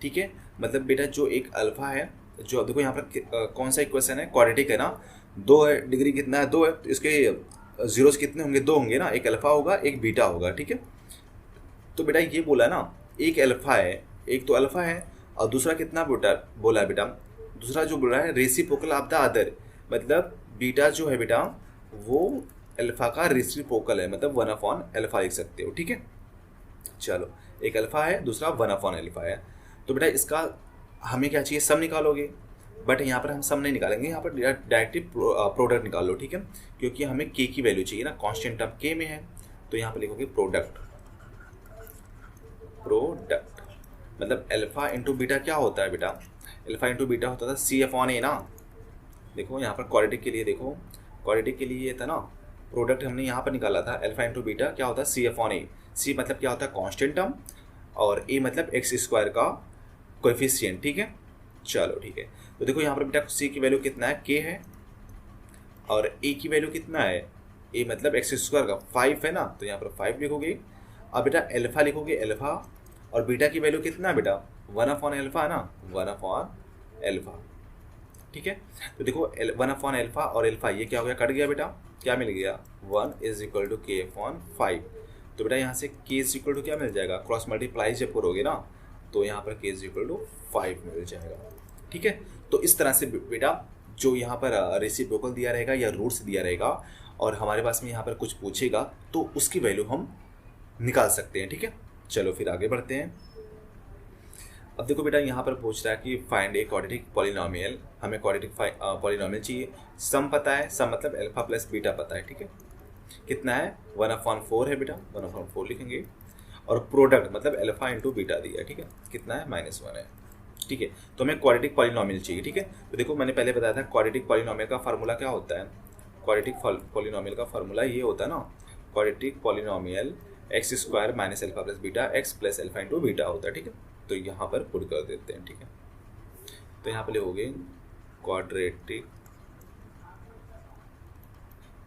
ठीक है। मतलब बेटा जो एक अल्फा है, जो देखो यहाँ पर कौन सा इक्वेशन है, क्वाड्रेटिक है ना, 2 है, डिग्री कितना है, 2 है, तो इसके जीरोस कितने होंगे, 2 होंगे ना, एक अल्फा होगा एक बीटा होगा, ठीक है। तो बेटा ये बोला ना, एक अल्फा है, एक तो अल्फा है और दूसरा कितना बोला है बेटा, दूसरा जो बोला है रेसिप्रोकल ऑफ द अदर, मतलब बीटा जो है बेटा वो अल्फा का रेसिप्रोकल है, मतलब 1 अपॉन अल्फा लिख सकते हो, ठीक है। चलो एक अल्फा है, दूसरा 1 अपॉन अल्फा है, तो बेटा इसका हमें क्या चाहिए, सम निकालोगे, बट यहाँ पर हम सम नहीं निकालेंगे, यहाँ पर डायरेक्टली प्रोडक्ट निकाल लो, ठीक है, क्योंकि हमें के की वैल्यू चाहिए ना, कांस्टेंट टर्म के में है, तो यहाँ पर लिखोगे प्रोडक्ट मतलब अल्फा इंटू बीटा क्या होता है बेटा, अल्फा इंटू बीटा होता था सी अपॉन ए ना। देखो यहाँ पर क्वाड्रेटिक के लिए, देखो क्वाड्रेटिक के लिए ये था ना, प्रोडक्ट हमने यहाँ पर निकाला था, अल्फा इंटू बीटा क्या होता है, सी अपॉन ए। सी मतलब क्या होता है, कांस्टेंट टर्म, और ए मतलब एक्स स्क्वायर का कोएफिशिएंट, ठीक है। चलो ठीक है, तो देखो यहाँ पर बेटा सी की वैल्यू कितना है, के है, और ए की वैल्यू कितना है, ए मतलब एक्स स्क्वायर का 5 है ना, तो यहाँ पर 5 लिखोगे। अब बेटा अल्फा लिखोगे अल्फा, और बीटा की वैल्यू कितना है बेटा, 1 अपॉन अल्फा है ना, 1 अपॉन अल्फा, ठीक है। तो देखो 1 अपॉन अल्फा और अल्फा ये क्या हो गया, कट गया बेटा, क्या मिल गया, 1 इज इक्वल टू के अपॉन 5। तो बेटा यहाँ से के इज इक्वल टू क्या मिल जाएगा, क्रॉस मल्टीप्लाई जब करोगे ना, तो यहाँ पर के इज इक्वल टू 5 मिल जाएगा, ठीक है। तो इस तरह से बेटा जो यहाँ पर रेसिप्रोकल दिया रहेगा या रूट्स दिया रहेगा, और हमारे पास में यहाँ पर कुछ पूछेगा तो उसकी वैल्यू हम निकाल सकते हैं, ठीक है। चलो फिर आगे बढ़ते हैं। अब देखो बेटा यहाँ पर पूछ रहा है कि फाइंड ए क्वाड्रेटिक पॉलिनोमियल, हमें क्वाड्रेटिक पॉलिनोमियल चाहिए, सम पता है, सम मतलब अल्फा प्लस बीटा पता है, ठीक है, कितना है, 1 अपॉन 4 है बेटा, 1 अपॉन 4 लिखेंगे, और प्रोडक्ट मतलब अल्फा इंटू बीटा दिया है, ठीक है, कितना है, -1 है, ठीक है। तो हमें क्वाड्रेटिक पॉलिनोमियल चाहिए, ठीक है। तो देखो मैंने पहले बताया था क्वाड्रेटिक पॉलिनोमियल का फार्मूला क्या होता है। क्वाड्रेटिक पॉलिनोमियल का फार्मूला ये होता है ना, quadratic polynomial x square minus alpha plus beta x plus alpha into beta होता है, ठीक है। तो यहाँ पर पुट कर देते हैं, ठीक है। तो यहाँ पर लिखोगे क्वाड्रेटिक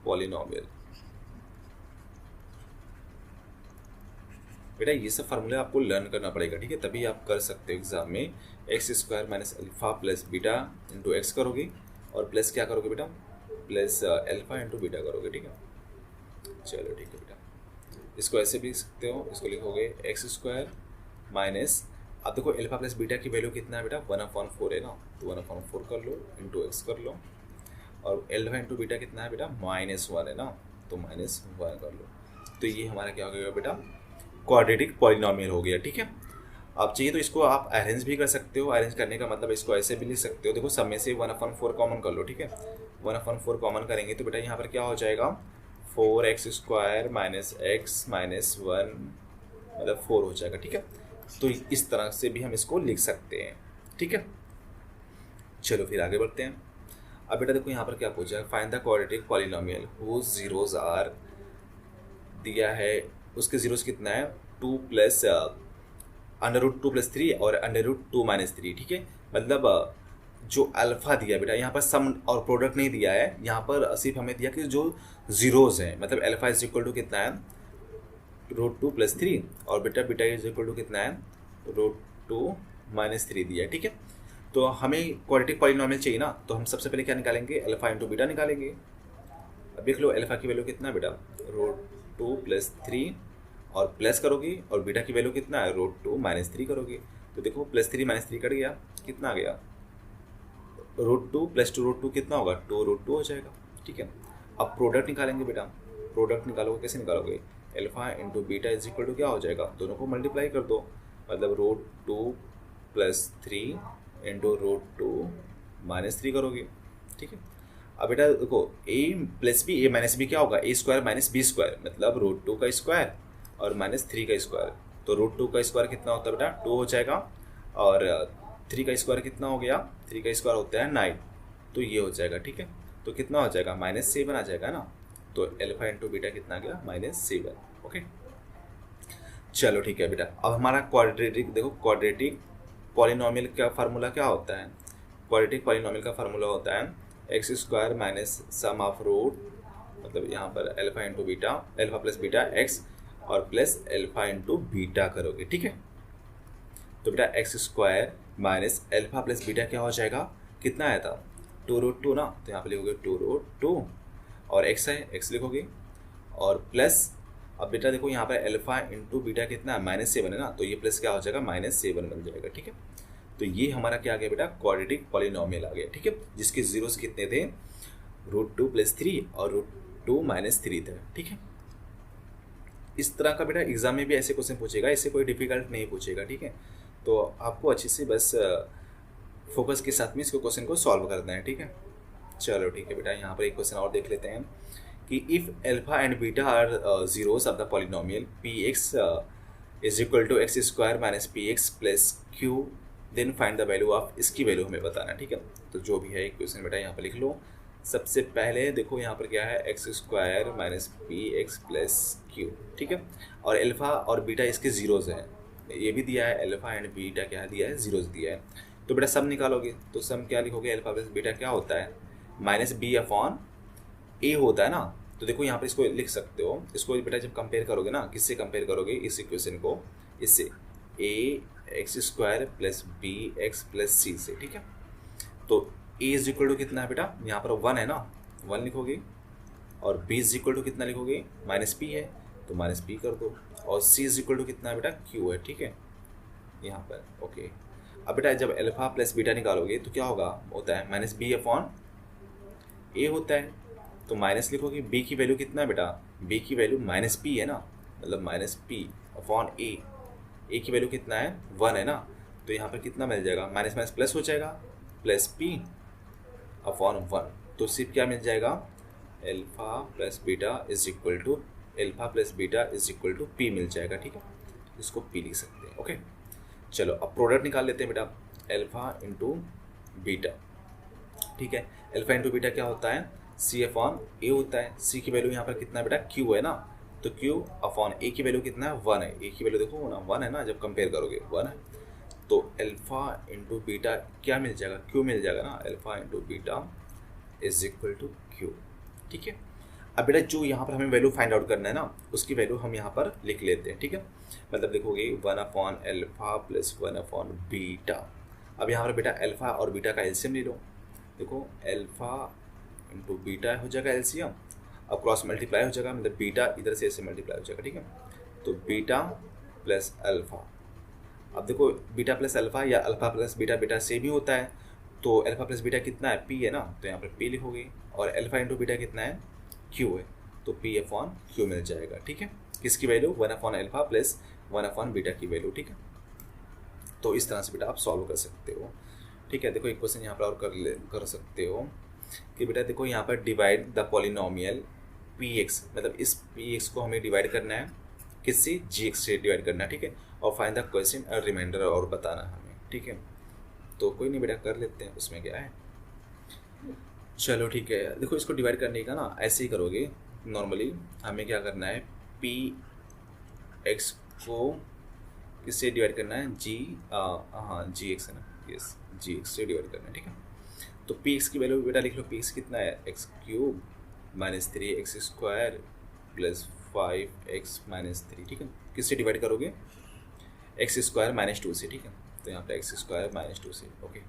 पॉलिनोमियल। बेटा ये सब फार्मूले आपको लर्न करना पड़ेगा, ठीक है, तभी आप कर सकते हो एग्जाम में। X square minus alpha plus beta into x करोगे और प्लस क्या करोगे बेटा, प्लस अल्फा इंटू बीटा करोगे, ठीक है। चलो ठीक है बेटा, इसको ऐसे भी सकते हो, इसको लिखोगे एक्स स्क्वायर माइनस, अब देखो अल्फा प्लस बीटा की वैल्यू कितना है बेटा 1/4 है ना, तो 1/4 कर लो इंटू एक्स कर लो, और अल्फा इंटू बीटा कितना है बेटा -1 है ना, तो -1 कर लो। तो ये हमारा क्या हो गया बेटा, क्वाड्रेटिक पॉलिनोमियल हो गया, ठीक है। आप चाहिए तो इसको आप अरेंज भी कर सकते हो, अरेंज करने का मतलब इसको ऐसे भी लिख सकते हो। देखो सब में से 1/4 कॉमन कर लो, ठीक है। 1/4 कॉमन करेंगे तो बेटा यहाँ पर क्या हो जाएगा 4x square minus x minus 1 मतलब 4 हो जाएगा, ठीक है। तो इस तरह से भी हम इसको लिख सकते हैं, ठीक है। चलो फिर आगे बढ़ते हैं। अब बेटा देखो यहाँ पर क्या पूछा है, find the quadratic polynomial whose zeros are, दिया है उसके जीरोस कितना है 2 प्लस √2 + 3 और √2 - 3, ठीक है। मतलब जो अल्फा दिया बेटा यहाँ पर सम और प्रोडक्ट नहीं दिया है, यहाँ पर सिर्फ हमें दिया कि जो जीरोज हैं, मतलब अल्फा इज इक्वल टू कितना है √2 + 3 और बेटा बीटा इज इक्वल टू कितना है √2 - 3 दिया है, ठीक है। तो हमें क्वाड्रेटिक पॉलिनोमियल चाहिए ना, तो हम सबसे पहले क्या निकालेंगे, अल्फा इंटू बीटा निकालेंगे। अब देख लो अल्फा की वैल्यू कितना है बेटा √2 + 3 और प्लस करोगे, और बीटा की वैल्यू कितना है √2 - 3 करोगे। तो देखो +3 - 3 कट गया, कितना आ गया √2 + 2 √2 कितना होगा 2 √2 हो जाएगा, ठीक है। अब प्रोडक्ट निकालेंगे बेटा, प्रोडक्ट निकालोगे कैसे निकालोगे, alpha into beta is equal to क्या हो जाएगा, दोनों को मल्टीप्लाई कर दो, मतलब √2 + 3 इंटू √2 - 3 करोगे, ठीक है। अब बेटा देखो a + b a - b क्या होगा a² - b², मतलब √2 का स्क्वायर और -3 का स्क्वायर। तो √2 का स्क्वायर कितना होता है बेटा 2 हो जाएगा, और 3 का स्क्वायर कितना हो गया, 3 का स्क्वायर होता है 9, तो ये हो जाएगा, ठीक है। तो कितना हो जाएगा -7 आ जाएगा ना, तो अल्फा इंटू बीटा कितना आ गया -7, ओके। चलो ठीक है बेटा, अब हमारा क्वाड्रेटिक देखो, क्वाड्रेटिक पॉलिनोमियल का फार्मूला क्या होता है, क्वाड्रेटिक पॉलिनोमियल का फार्मूला होता है x² minus sum of root, मतलब यहाँ पर alpha into beta, alpha plus beta x और प्लस अल्फा इंटू बीटा करोगे, ठीक है। तो बेटा x² minus alpha plus beta क्या हो जाएगा, कितना आया था 2√2 ना, तो यहाँ पे लिखोगे 2√2 और x है x लिखोगे, और प्लस अब बेटा देखो यहाँ पर अल्फा इंटू बीटा कितना है -7 है ना, तो ये प्लस क्या हो जाएगा -7 बन जाएगा, ठीक है। तो ये हमारा क्या आ गया बेटा क्वाड्रेटिक पॉलिनोमियल आ गया, ठीक है, जिसके जीरोस कितने थे √2 + 3 और √2 - 3 थे, ठीक है। इस तरह का बेटा एग्जाम में भी ऐसे क्वेश्चन पूछेगा, इससे कोई डिफिकल्ट नहीं पूछेगा, ठीक है। तो आपको अच्छे से बस फोकस के साथ में इसको क्वेश्चन को सॉल्व करना है, ठीक है। चलो ठीक है बेटा, यहाँ पर एक क्वेश्चन और देख लेते हैं कि if alpha and beta are zeros of the polynomial px is equal to x² - px + q, then find the value of, इसकी वैल्यू हमें बताना है, ठीक है। तो जो भी है एक क्वेश्चन बेटा यहाँ पर लिख लो। सबसे पहले देखो यहाँ पर क्या है x² - px + q, ठीक है, और अल्फा और बीटा इसके जीरोज हैं, ये भी दिया है अल्फा एंड बीटा क्या दिया है जीरोज दिया है। तो बेटा सम निकालोगे, तो सम क्या लिखोगे, अल्फा प्लस बीटा क्या होता है -b/a होता है ना। तो देखो यहाँ पर इसको लिख सकते हो, इसको बेटा जब कंपेयर करोगे ना, किससे कंपेयर करोगे इस इक्वेशन को, इससे ax² + bx + c से, ठीक है। तो a इज इक्वल टू कितना है बेटा, यहाँ पर 1 है ना, 1 लिखोगे, और b इज इक्वल टू कितना लिखोगे -p है, तो -p कर दो, और c इज इक्वल टू कितना है बेटा q है, ठीक है, यहाँ पर, ओके। अब बेटा जब अल्फा प्लस बीटा निकालोगे तो क्या होगा, होता है -b/a होता है, तो माइनस लिखोगे, b की वैल्यू कितना है बेटा, b की वैल्यू -p है ना, मतलब -p/a, a की वैल्यू कितना है 1 है ना, तो यहाँ पर कितना मिल जाएगा, माइनस माइनस प्लस हो जाएगा, +p/1, तो सिर्फ क्या मिल जाएगा, alpha plus beta is equal to p मिल जाएगा, ठीक है। इसको p लिख सकते हैं, ओके। चलो अब प्रोडक्ट निकाल लेते हैं बेटा, अल्फ़ा इंटू बीटा, ठीक है। अल्फ़ा इंटू बीटा क्या होता है, सी अपॉन ए होता है। सी की वैल्यू यहाँ पर कितना बेटा, क्यू है ना, तो क्यू अपॉन ए की वैल्यू कितना है, 1 है। ए की वैल्यू देखो ना 1 है ना, जब कंपेयर करोगे 1 है। तो अल्फ़ा इंटू बीटा क्या मिल जाएगा, क्यू मिल जाएगा ना, alpha into beta is equal to q, ठीक है। अब बेटा जो यहाँ पर हमें वैल्यू फाइंड आउट करना है ना, उसकी वैल्यू हम यहाँ पर लिख लेते हैं, ठीक है। मतलब देखोगे 1 upon alpha plus 1 upon beta. अब यहाँ पर बेटा अल्फ़ा और बीटा का एलसीएम ले लो। देखो अल्फ़ा इंटू बीटा हो जाएगा एलसीएम, अब क्रॉस मल्टीप्लाई हो जाएगा, मतलब बीटा इधर से ऐसे मल्टीप्लाई हो जाएगा, ठीक है। तो बीटा प्लस अल्फ़ा, अब देखो बीटा प्लस अल्फ़ा या alpha plus beta, beta same ही होता है। तो अल्फ़ा प्लस बीटा कितना है, पी है ना, तो यहाँ पर पी लिखोगे। और अल्फ़ा इंटू बीटा कितना है, क्यू है, तो पी अपॉन क्यू मिल जाएगा, ठीक है। किसकी value, 1 upon alpha plus 1 upon beta की वैल्यू, ठीक है। तो इस तरह से बेटा आप सॉल्व कर सकते हो, ठीक है। देखो एक क्वेश्चन यहाँ पर और कर सकते हो कि बेटा देखो यहाँ पर divide the polynomial P x, मतलब इस पी एक्स को हमें डिवाइड करना है किससे, जी एक्स से डिवाइड करना है, ठीक है। और फाइंड द क्वेश्चन और रिमाइंडर और बताना हमें, ठीक है। तो कोई नहीं बेटा कर लेते हैं, उसमें क्या है। चलो ठीक है, देखो इसको डिवाइड करने का ना ऐसे ही करोगे नॉर्मली। हमें क्या करना है, पी एक्स को किससे डिवाइड करना है, हाँ जी एक्स है ना, यस जी एक्स से डिवाइड करना है, ठीक है। तो पी एक्स की वैल्यू बेटा लिख लो, पी एक्स कितना है, x cube minus 3x square plus 5x minus 3, ठीक है। किससे डिवाइड करोगे, एक्स स्क्वायर माइनस 2 से, ठीक है। तो यहाँ पर एक्स स्क्वायर माइनस 2 से, ओके।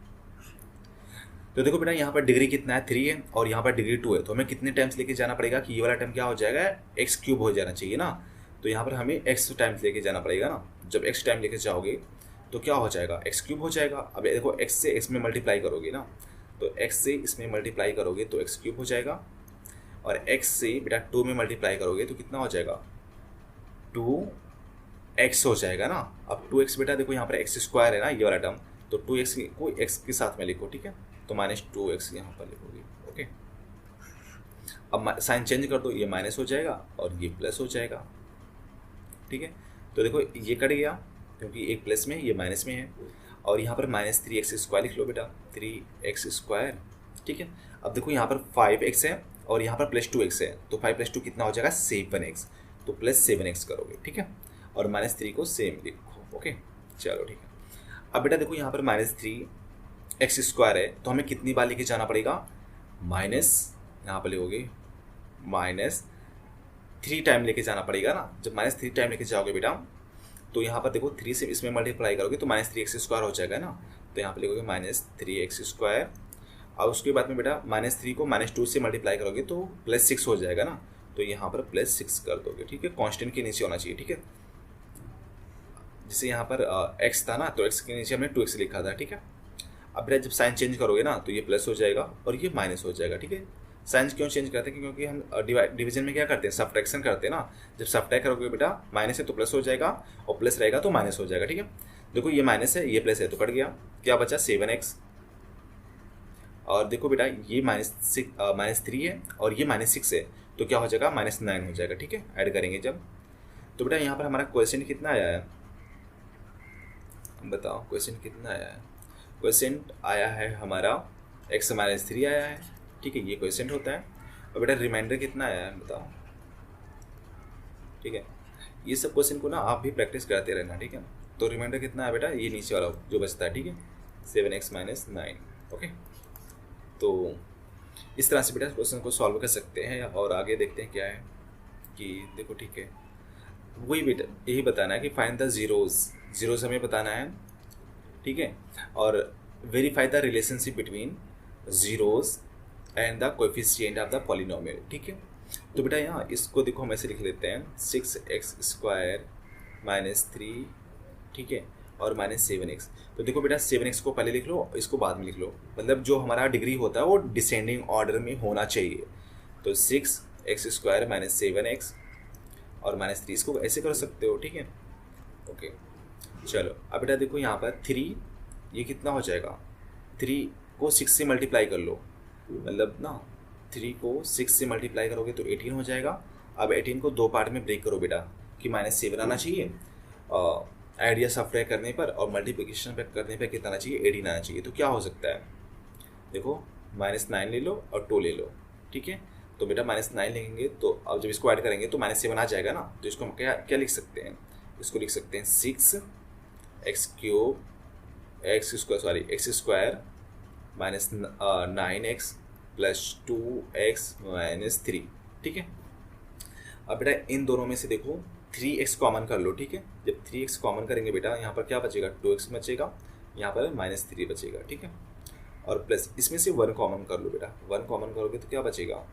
तो देखो बेटा यहाँ पर डिग्री कितना है, 3 है, और यहाँ पर डिग्री 2 है। तो हमें कितने टाइम्स लेके जाना पड़ेगा कि ये वाला टाइम क्या हो जाएगा, एक्स क्यूब हो जाना चाहिए ना। तो यहाँ पर हमें एक्स टाइम्स लेके जाना पड़ेगा ना। जब एक्स टाइम लेके जाओगे तो क्या हो जाएगा, एक्स क्यूब हो जाएगा। अब देखो एक्स से एक्स में मल्टीप्लाई करोगे ना, तो एक्स से इसमें मल्टीप्लाई करोगे तो एक्स क्यूब हो जाएगा। और एक्स से बेटा 2 में मल्टीप्लाई करोगे तो कितना हो जाएगा, 2x हो जाएगा ना। अब 2x बेटा देखो यहाँ पर एक्स स्क्वायर है ना ये वाला टर्म, तो 2x को x के साथ में लिखो, ठीक है। तो माइनस 2x यहाँ पर लिखोगे, ओके। अब साइन चेंज कर दो, ये माइनस हो जाएगा और ये प्लस हो जाएगा, ठीक है। तो देखो ये कट गया क्योंकि एक प्लस में ये माइनस में है। और यहाँ पर माइनस 3x स्क्वायर लिख लो बेटा, 3x स्क्वायर, ठीक है। अब देखो यहाँ पर 5x है और यहाँ पर प्लस 2x है, तो 5 प्लस 2 कितना हो जाएगा, 7x। तो प्लस 7x करोगे, ठीक है। और माइनस 3 को सेम लिखो, ओके। चलो ठीक है। अब बेटा देखो यहाँ पर माइनस 3x स्क्वायर है, तो हमें कितनी बार लेके जाना पड़ेगा, माइनस, यहाँ पर लिखोगे माइनस 3 टाइम लेके जाना पड़ेगा ना। जब माइनस 3 टाइम लेके जाओगे बेटा, तो यहाँ पर देखो 3 से इसमें मल्टीप्लाई करोगे तो माइनस 3x स्क्वायर हो जाएगा ना। तो यहाँ पर लिखोगे माइनस 3x स्क्वायर। और उसके बाद में बेटा माइनस 3 को माइनस 2 से मल्टीप्लाई करोगे तो प्लस 6 हो जाएगा ना। तो यहाँ पर प्लस 6 कर दोगे, ठीक है। कांस्टेंट के नीचे होना चाहिए, ठीक है। जैसे यहाँ पर x था ना, तो x के नीचे हमने 2x लिखा था, ठीक है। अब बेटा जब साइन चेंज करोगे ना तो ये प्लस हो जाएगा और ये माइनस हो जाएगा, ठीक है। साइंस क्यों चेंज करते हैं, क्योंकि हम डिवीजन में क्या करते हैं, सब्ट्रैक्शन करते हैं ना। जब सब्ट्रैक्ट करोगे बेटा माइनस है तो प्लस हो जाएगा, और प्लस रहेगा तो माइनस हो जाएगा, ठीक है। देखो ये माइनस है, ये प्लस है, तो कट गया, क्या बचा 7x। और देखो बेटा ये माइनस 3 है और ये माइनस 6 है, तो क्या हो जाएगा, माइनस 9 हो जाएगा, ठीक है। ऐड करेंगे जब, तो बेटा यहाँ पर हमारा क्वेश्चन कितना आया है, बताओ क्वेश्चन कितना आया है। क्वेश्चन आया है हमारा x माइनस 3 आया है, ठीक है। ये क्वेश्चन होता है। और बेटा रिमाइंडर कितना आया है बताओ, ठीक है। ये सब क्वेश्चन को ना आप भी प्रैक्टिस करते रहना, ठीक है। तो रिमाइंडर कितना है बेटा, ये नीचे वाला जो बचता है, ठीक है, 7x माइनस 9, ओके। तो इस तरह से बेटा क्वेश्चन को सॉल्व कर सकते हैं। और आगे देखते हैं क्या है कि देखो, ठीक है, वही बेटा यही बताना है कि फाइंड द जीरोज हमें बताना है, ठीक है। और verify the relationship between zeros and the coefficient of the polynomial, ठीक है। तो बेटा यहाँ इसको देखो हम ऐसे लिख लेते हैं, 6x स्क्वायर माइनस 3, ठीक है, और माइनस 7x। तो देखो बेटा 7x को पहले लिख लो, इसको बाद में लिख लो, मतलब जो हमारा डिग्री होता है वो डिसेंडिंग ऑर्डर में होना चाहिए। तो 6x स्क्वायर माइनस 7x और माइनस 3 इसको ऐसे कर सकते हो, ठीक है, ओके। चलो अब बेटा देखो यहाँ पर 3, ये कितना हो जाएगा, 3 को 6 से मल्टीप्लाई कर लो, मतलब ना 3 को 6 से मल्टीप्लाई करोगे तो 18 हो जाएगा। अब 18 को 2 पार्ट में ब्रेक करो बेटा, कि -7 आना चाहिए ऐड या सब्ट्रैक्ट करने पर और मल्टीप्लिकेशन पे करने पे कितना आना चाहिए, 18 आना चाहिए। तो क्या हो सकता है, देखो -9 ले लो और 2 ले लो, ठीक है। तो बेटा -9 लेंगे तो अब जब इसको ऐड करेंगे तो -7 आ जाएगा ना। तो इसको हम क्या क्या लिख सकते हैं, इसको लिख सकते हैं 6 x square minus 9x plus 2x minus 3, ठीक है। अब बेटा इन दोनों में से देखो 3x कॉमन कर लो, ठीक है। जब 3x कॉमन करेंगे बेटा यहाँ पर क्या बचेगा, 2x बचेगा, यहाँ पर -3 बचेगा, ठीक है। और प्लस इसमें से 1 कॉमन कर लो बेटा, 1 कॉमन करोगे तो क्या बचेगा,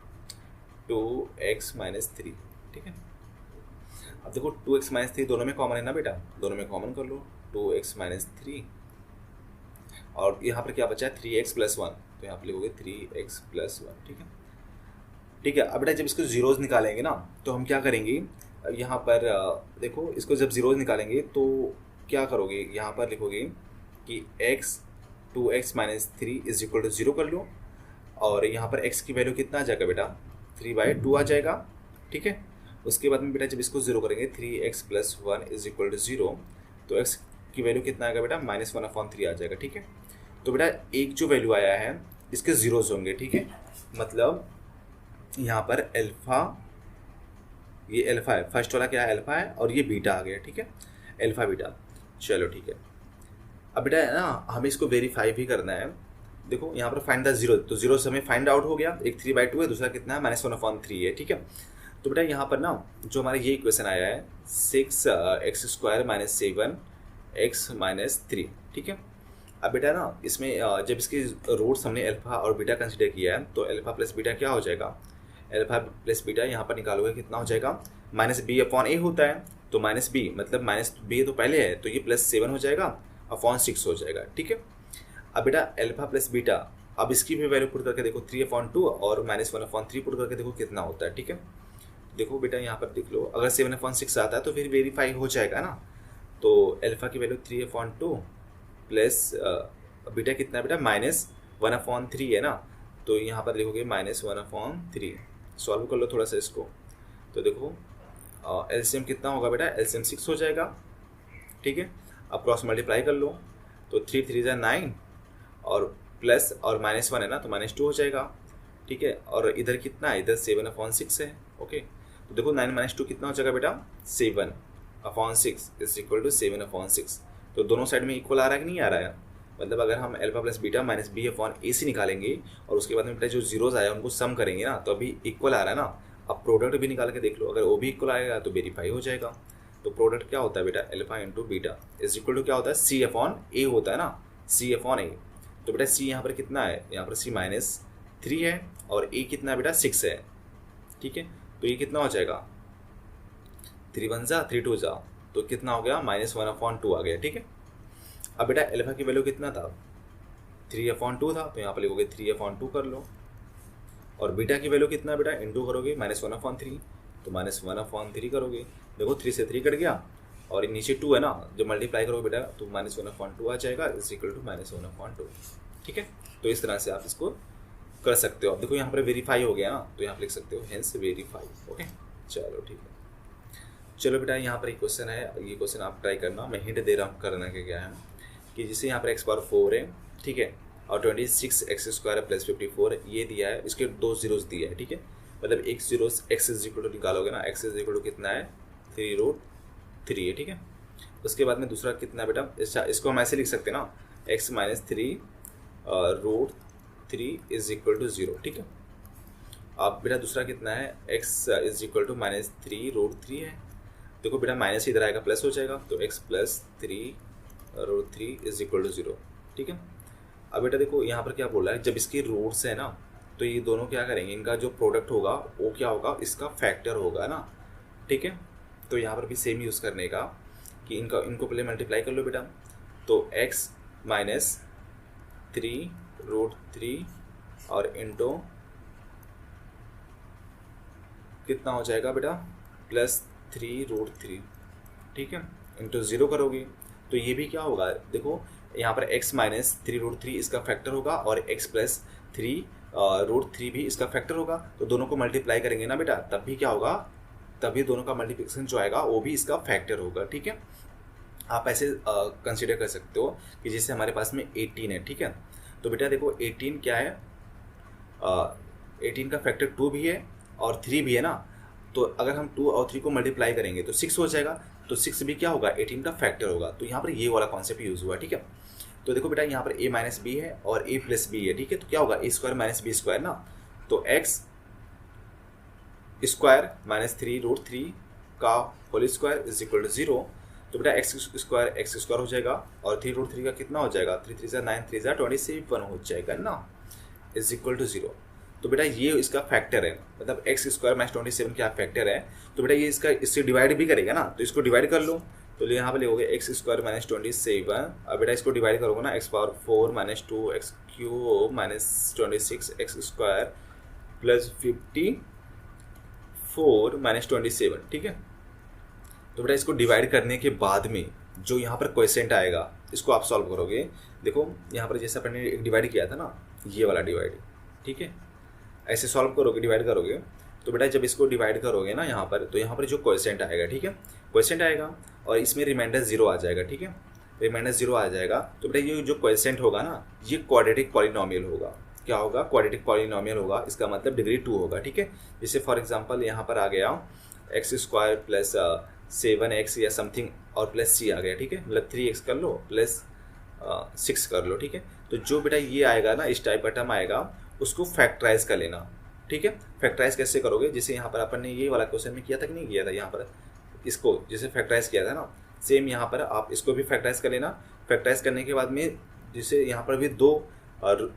2x माइनस 3, ठीक है। अब देखो 2x माइनस 3 दोनों में कॉमन है ना बेटा, दोनों में कॉमन कर लो 2x माइनस 3, और यहाँ पर क्या बचा है 3x प्लस 1, तो यहाँ पर लिखोगे 3x प्लस 1, ठीक है। ठीक है, अब बेटा जब इसको जीरोज़ निकालेंगे ना तो हम क्या करेंगे, यहाँ पर देखो इसको जब जीरोज़ निकालेंगे तो क्या करोगे, यहाँ पर लिखोगे कि x 2x minus 3 is equal to 0 कर लो, और यहाँ पर x की वैल्यू कितना आ जाएगा बेटा 3/2 आ जाएगा, ठीक है। उसके बाद में बेटा जब इसको 0 करेंगे 3x plus 1 is equal to 0, तो x की वैल्यू कितना आएगा बेटा -1/3 आ जाएगा, ठीक है। तो बेटा एक जो वैल्यू आया है इसके जीरोज़ होंगे, ठीक है। मतलब यहाँ पर अल्फ़ा, ये अल्फ़ा है, फर्स्ट वाला क्या है अल्फ़ा है, और ये बीटा आ गया, ठीक है, अल्फ़ा बीटा। चलो ठीक है, अब बेटा है ना हमें इसको वेरीफाई भी करना है। देखो यहाँ पर फाइंड द जीरो, तो जीरो से हमें फाइंड आउट हो गया, एक 3/2 है, दूसरा कितना है -1/3 है, ठीक है। तो बेटा यहाँ पर ना जो हमारा ये इक्वेशन आया है 6x² माइनस 7x माइनस 3, ठीक है। अब बेटा ना इसमें जब इसकी रूट्स हमने अल्फ़ा और बीटा कंसिडर किया है तो अल्फ़ा प्लस बीटा क्या हो जाएगा, अल्फ़ा प्लस बीटा यहाँ पर निकालोगे कितना हो जाएगा, -b/a होता है, तो -b मतलब -b तो पहले है, तो ये +7 हो जाएगा अपॉन 6 हो जाएगा, ठीक है। अब बेटा अल्फ़ा प्लस बीटा, अब इसकी भी वैल्यू पुट करके देखो 3/2 और -1/3 पुट करके देखो कितना होता है, ठीक है। देखो बेटा यहाँ पर देख लो, अगर 7/6 आता है तो फिर वेरीफाई हो जाएगा ना। तो अल्फ़ा की वैल्यू 3/2 प्लस बीटा कितना है बेटा -1/3 है ना, तो यहाँ पर लिखोगे -1/3। सॉल्व कर लो थोड़ा सा इसको, तो देखो एलसीएम कितना होगा बेटा, एलसीएम 6 हो जाएगा, ठीक है। अब क्रॉस मल्टीप्लाई कर लो, तो 3 3 = 9 और प्लस और -1 है ना तो -2 हो जाएगा, ठीक है। और इधर कितना है, इधर 7/6 है, ओके। तो देखो 9 - 2 कितना हो जाएगा बेटा 7/6 इज इक्वल टू 7/6। तो दोनों साइड में इक्वल आ रहा है कि नहीं आ रहा है, मतलब अगर हम alpha plus beta minus b/a निकालेंगे और उसके बाद में बेटा जो जीरोज़ आया उनको सम करेंगे ना तो अभी इक्वल आ रहा है ना। अब प्रोडक्ट भी निकाल के देख लो, अगर वो भी इक्वल आएगा तो वेरीफाई हो जाएगा। तो प्रोडक्ट क्या होता है बेटा alpha into beta is equal to क्या होता है c/a होता है ना, c/a। तो बेटा c यहाँ पर कितना है, यहाँ पर c -3 है और a कितना है बेटा 6 है, ठीक है। तो ये कितना हो जाएगा 3 1 जा 3 2 जा, तो कितना हो गया -1/2 आ गया, ठीक है। अब बेटा अल्फ़ा की वैल्यू कितना था 3/2 था, तो यहाँ पर लिखोगे 3/2 कर लो, और बीटा की वैल्यू कितना बेटा इंटू करोगे -1/3, तो -1/3 करोगे। देखो 3 से 3 कट गया और नीचे 2 है ना, जब मल्टीप्लाई करोगे बेटा तो -1/2 आ जाएगा इज इक्वल टू -1/2, ठीक है। तो इस तरह से आप इसको कर सकते हो। अब देखो यहाँ पर वेरीफाई हो गया ना, तो यहाँ पर लिख सकते हो हेंस वेरीफाई, ओके। चलो ठीक है, चलो बेटा यहाँ पर एक क्वेश्चन है, ये क्वेश्चन आप ट्राई करना, मैं हिंट दे रहा हूँ करना क्या है कि जैसे यहाँ पर x/4 है, ठीक है, और 26x² प्लस 54 ये दिया है, इसके 2 जीरोस दिया है, ठीक है। मतलब एक zero x is equal to निकालोगे ना, x इज इक्वल टू कितना है 3√3 है, ठीक है। उसके बाद में दूसरा कितना है बेटा, इसको हम ऐसे लिख सकते हैं ना x - 3√3 इज इक्वल टू 0, ठीक है। अब बेटा दूसरा कितना है x इज इक्वल टू -3√3 है। देखो बेटा माइनस इधर आएगा प्लस हो जाएगा, तो x + 3√3 इज इक्वल टू 0, ठीक है। अब बेटा देखो यहाँ पर क्या बोला है, जब इसकी रूट्स है ना तो ये दोनों क्या करेंगे, इनका जो प्रोडक्ट होगा वो क्या होगा, इसका फैक्टर होगा ना, ठीक है। तो यहाँ पर भी सेम यूज़ करने का कि इनको पहले मल्टीप्लाई कर लो बेटा, तो x - 3√3 और इंटू कितना हो जाएगा बेटा +3√3, ठीक है, इंटू 0 करोगे तो ये भी क्या होगा, देखो यहाँ पर x - 3√3 इसका फैक्टर होगा और x + 3√3 भी इसका फैक्टर होगा, तो दोनों को मल्टीप्लाई करेंगे ना बेटा, तब भी क्या होगा, तभी दोनों का मल्टीप्लिकेशन जो आएगा वो भी इसका फैक्टर होगा, ठीक है। आप ऐसे कंसिडर कर सकते हो कि जैसे हमारे पास में 18 है, ठीक है। तो बेटा देखो 18 क्या है, 18 का फैक्टर 2 भी है और 3 भी है ना। तो अगर हम 2 और 3 को मल्टीप्लाई करेंगे तो 6 हो जाएगा। तो 6 भी क्या होगा, 18 का फैक्टर होगा। तो यहाँ पर ये वाला कॉन्सेप्ट यूज़ हुआ, ठीक है। तो देखो बेटा यहाँ पर a माइनस बी है और a प्लस बी है, ठीक है। तो क्या होगा, a square minus b square ना। तो एक्स स्क्वायर माइनस 3√3 का whole square is equal to 0। तो बेटा एक्स स्क्वायर हो जाएगा और 3√3 का कितना हो जाएगा, 3 3 9 3 27 हो जाएगा ना, इज इक्वल टू 0। तो बेटा ये इसका फैक्टर है, मतलब एक्स स्क्वायर माइनस 27 क्या फैक्टर है। तो बेटा ये इसका इससे डिवाइड भी करेगा ना, तो इसको डिवाइड कर लो। तो यहाँ पे लिखोगे एक्स स्क्वायर माइनस 27। अब बेटा इसको डिवाइड करोगे ना, x power 4 minus 2 x cube minus 26 x square plus 54 minus 27, ठीक है। तो बेटा इसको डिवाइड करने के बाद में जो यहाँ पर क्वेश्चन आएगा इसको आप सॉल्व करोगे। देखो यहाँ पर जैसे अपन ने एक डिवाइड किया था ना, ये वाला डिवाइड, ठीक है। ऐसे सॉल्व करोगे, डिवाइड करोगे। तो बेटा जब इसको डिवाइड करोगे ना यहाँ पर, तो यहाँ पर जो क्वेश्चन आएगा, ठीक है, क्वेश्चन आएगा और इसमें रिमाइंडर 0 आ जाएगा, ठीक है। रिमाइंडर 0 आ जाएगा। तो बेटा ये जो क्वेश्चन होगा ना, ये क्वाड्रेटिक पॉलिनोमियल होगा। क्या होगा, क्वाड्रेटिक पॉलिनोमियल होगा। इसका मतलब डिग्री 2 होगा, ठीक है। जैसे फॉर एग्जांपल यहाँ पर आ गया एक्स स्क्वायर प्लस 7x या समथिंग और प्लस सी आ गया, ठीक है। मतलब 3x कर लो प्लस 6 कर लो, ठीक है। तो जो बेटा ये आएगा ना, इस टाइप का टर्म आएगा, उसको फैक्टराइज कर लेना, ठीक है। फैक्टराइज कैसे करोगे, जैसे यहाँ पर अपन ने ये वाला क्वेश्चन में किया था कि नहीं किया था, यहाँ पर इसको जैसे फैक्टराइज किया था ना, सेम यहाँ पर आप इसको भी फैक्टराइज कर लेना। फैक्टराइज करने के बाद में जैसे यहाँ पर भी 2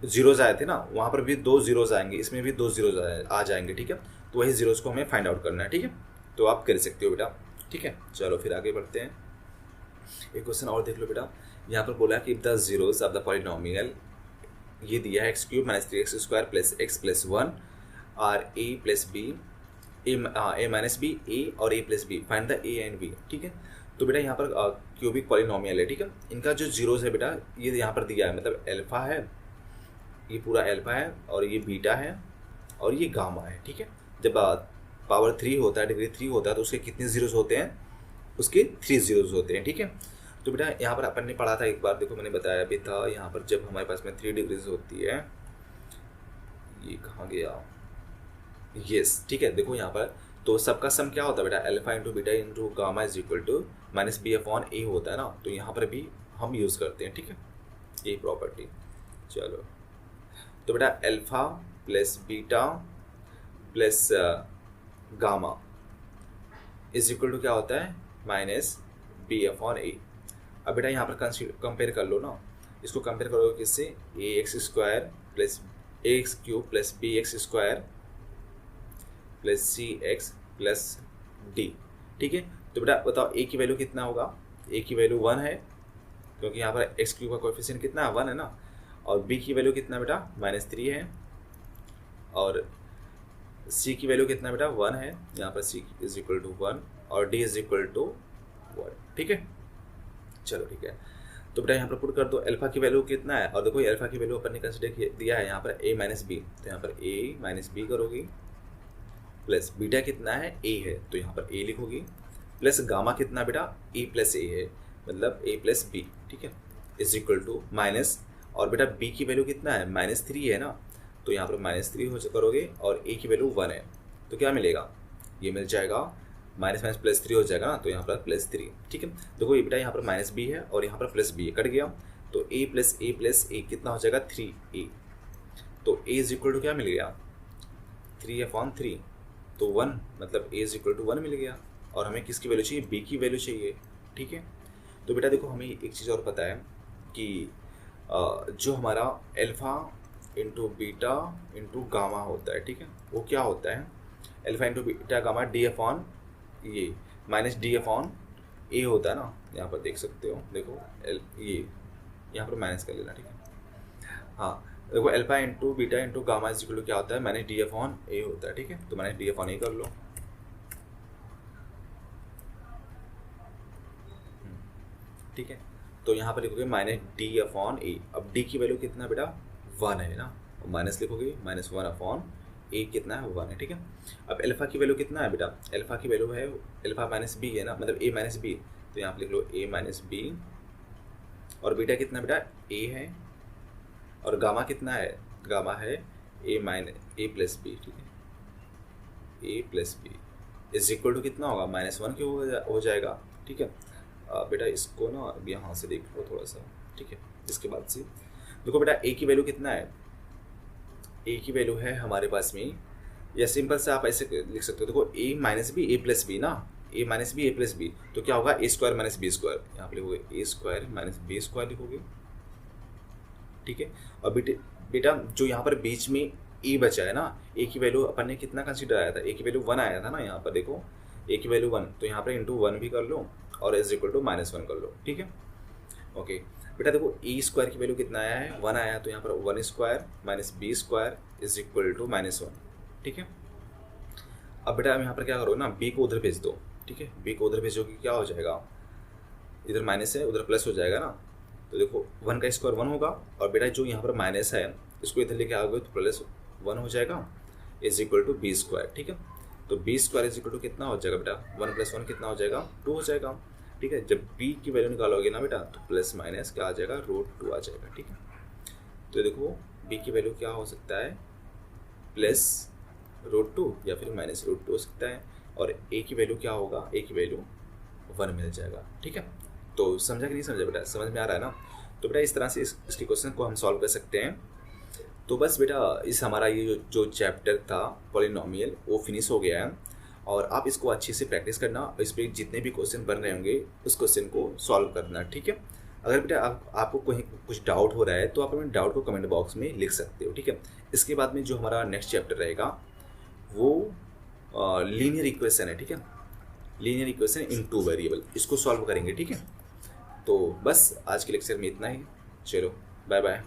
जीरोज आए थे ना, वहाँ पर भी 2 जीरोज आएंगे, इसमें भी 2 जीरोज आ जाएंगे, ठीक है। तो वही जीरोज को हमें फाइंड आउट करना है, ठीक है। तो आप कर सकते हो बेटा, ठीक है। चलो फिर आगे बढ़ते हैं। एक क्वेश्चन और देख लो बेटा। यहाँ पर बोला कि if the zeros of the polynomial, ये दिया है x cube minus 3x square plus x plus 1 are a plus b, a minus b, a और a plus b, find the a and b, ठीक है। तो बेटा यहाँ पर क्यूबिक पॉलिनोमियल है, ठीक है। इनका जो जीरोज है बेटा, ये यहाँ पर दिया है, मतलब एल्फा है, ये पूरा एल्फा है और ये बीटा है और ये गामा है, ठीक है। जब पावर 3 होता है, डिग्री 3 होता है, तो उसके कितने जीरोज होते हैं, उसके 3 जीरोज होते हैं, ठीक है। तो बेटा यहाँ पर अपन ने पढ़ा था एक बार, देखो मैंने बताया भी था, यहाँ पर जब हमारे पास में 3 डिग्रीज होती है, ये कहाँ गया, यस, ठीक है। देखो यहाँ पर तो सबका सम क्या होता है बेटा, alpha into beta into gamma is equal to minus b upon a होता है ना। तो यहाँ पर भी हम यूज़ करते हैं, ठीक है, ये प्रॉपर्टी। चलो तो बेटा alpha plus beta plus gamma is equal to क्या होता है, माइनस बी अपॉन ए। अब बेटा यहाँ पर कंपेयर कर लो ना, इसको कंपेयर करोगे किससे, a x square plus a x cube plus b x square plus c x plus d, ठीक है। तो बेटा बताओ ए की वैल्यू कितना होगा, ए की वैल्यू 1 है, क्योंकि यहाँ पर एक्स क्यूब का कोएफिशिएंट कितना है, 1 है ना। और बी की वैल्यू कितना बेटा, -3 है। और सी की वैल्यू कितना बेटा, 1 है, यहाँ पर सी इज इक्वल टू 1 और डी इज इक्वल टू 1, ठीक है। चलो ठीक है। तो बेटा यहाँ पर पुट कर दो, अल्फा की वैल्यू कितना है, और देखो ये अल्फा की वैल्यू अपन ने कंसिडर दिया है यहाँ पर a माइनस बी, तो यहाँ पर a माइनस बी करोगी, प्लस बीटा कितना है, a है, तो यहाँ पर a लिखोगी, प्लस गामा कितना बेटा, e प्लस a है, मतलब a प्लस बी, ठीक है, इज इक्वल टू माइनस, और बेटा b की वैल्यू कितना है, -3 है ना, तो यहाँ पर -3 हो करोगे और a की वैल्यू 1 है, तो क्या मिलेगा, ये मिल जाएगा माइनस माइनस प्लस 3 हो जाएगा ना, तो यहाँ पर +3, ठीक है। देखो ये बेटा यहाँ पर -b है और यहाँ पर +b कट गया, तो a प्लस a कितना हो जाएगा, 3a। तो a इज इक्वल टू क्या मिल गया, 3/3, तो 1, मतलब a इज इक्वल टू 1 मिल गया। और हमें किसकी वैल्यू चाहिए, b की वैल्यू चाहिए, ठीक है। तो बेटा देखो हमें एक चीज़ और पता है कि जो हमारा alpha into beta into gamma होता है, ठीक है, वो क्या होता है, alpha into beta gamma D upon ये माइनस डी अपॉन ए होता है ना, यहाँ पर देख सकते हो, देखो ये यहाँ पर माइनस कर लेना, ठीक है। हाँ देखो alpha into beta into gamma is equal to क्या होता है, माइनस डी अपॉन ए होता है, ठीक है। तो माइनस डी अपॉन ए कर लो, ठीक है। तो यहाँ पर लिखोगे माइनस डी अपॉन ए। अब डी की वैल्यू कितना बेटा, 1 है ना, माइनस लिखोगे -1 अपॉन ए कितना है, 1 है, ठीक है। अब अल्फा की वैल्यू कितना है बेटा, अल्फा की वैल्यू है, अल्फा माइनस बी है ना, मतलब a माइनस बी, तो यहाँ पे लिख लो a माइनस बी, और बीटा कितना बेटा a है, और गामा कितना है, गामा है a प्लस बी, ठीक है, a plus b is equal to कितना होगा, -1 क्यों हो जाएगा, ठीक है। बेटा इसको ना अब यहाँ से देख लो थोड़ा सा, ठीक है। इसके बाद से देखो बेटा a की वैल्यू कितना है, a की वैल्यू है हमारे पास में, या सिंपल से आप ऐसे लिख सकते हो, देखो a minus b a plus b ना, a minus b a plus b, तो क्या होगा a square minus b square, यहाँ पे लिखोगे a square minus b square लिखोगे, ठीक है। और बेटा जो यहाँ पर बीच में a बचा है ना, a की वैल्यू अपन ने कितना कंसीडर आया था, a की वैल्यू 1 आया था ना, यहाँ पर देखो a की वैल्यू 1, तो यहाँ पर इंटू 1 भी कर लो और इज इक्वल टू -1 कर लो, ठीक है। ओके बेटा देखो a स्क्वायर की वैल्यू कितना आया है, 1 आया, तो यहाँ पर 1 square minus b square is equal to -1, ठीक है। अब बेटा हम यहाँ पर क्या करो ना, b को उधर भेज दो, ठीक है, b को उधर भेजोगे क्या हो जाएगा, इधर माइनस है उधर प्लस हो जाएगा ना, तो देखो 1 का स्क्वायर 1 होगा, और बेटा जो यहाँ पर माइनस है इसको इधर लेके आओगे तो +1 हो जाएगा, is equal to b square, ठीक है। तो b square is equal to कितना हो जाएगा बेटा, 1 + 1 कितना हो जाएगा, 2 हो जाएगा, ठीक है। जब b की वैल्यू निकालोगे ना बेटा, तो प्लस माइनस क्या आ जाएगा, √2 आ जाएगा, ठीक है। तो देखो b की वैल्यू क्या हो सकता है, +√2 या फिर -√2 हो सकता है, और a की वैल्यू क्या होगा, a की वैल्यू 1 मिल जाएगा, ठीक है। तो समझा कि नहीं समझा बेटा, समझ में आ रहा है ना। तो बेटा इस तरह से इसके क्वेश्चन को हम सॉल्व कर सकते हैं। तो बस बेटा इस हमारा ये जो चैप्टर था पॉलिनोमियल वो फिनिश हो गया है, और आप इसको अच्छे से प्रैक्टिस करना, और इस पर जितने भी क्वेश्चन बन रहे होंगे उस क्वेश्चन को सॉल्व करना, ठीक है। अगर बेटा आपको कहीं कुछ डाउट हो रहा है तो आप अपने डाउट को कमेंट बॉक्स में लिख सकते हो, ठीक है। इसके बाद में जो हमारा नेक्स्ट चैप्टर रहेगा वो लीनियर इक्वेशन है, ठीक है, लीनियर इक्वेशन इन 2 वेरिएबल, इसको सॉल्व करेंगे, ठीक है। तो बस आज के लेक्चर में इतना ही, चलो बाय बाय।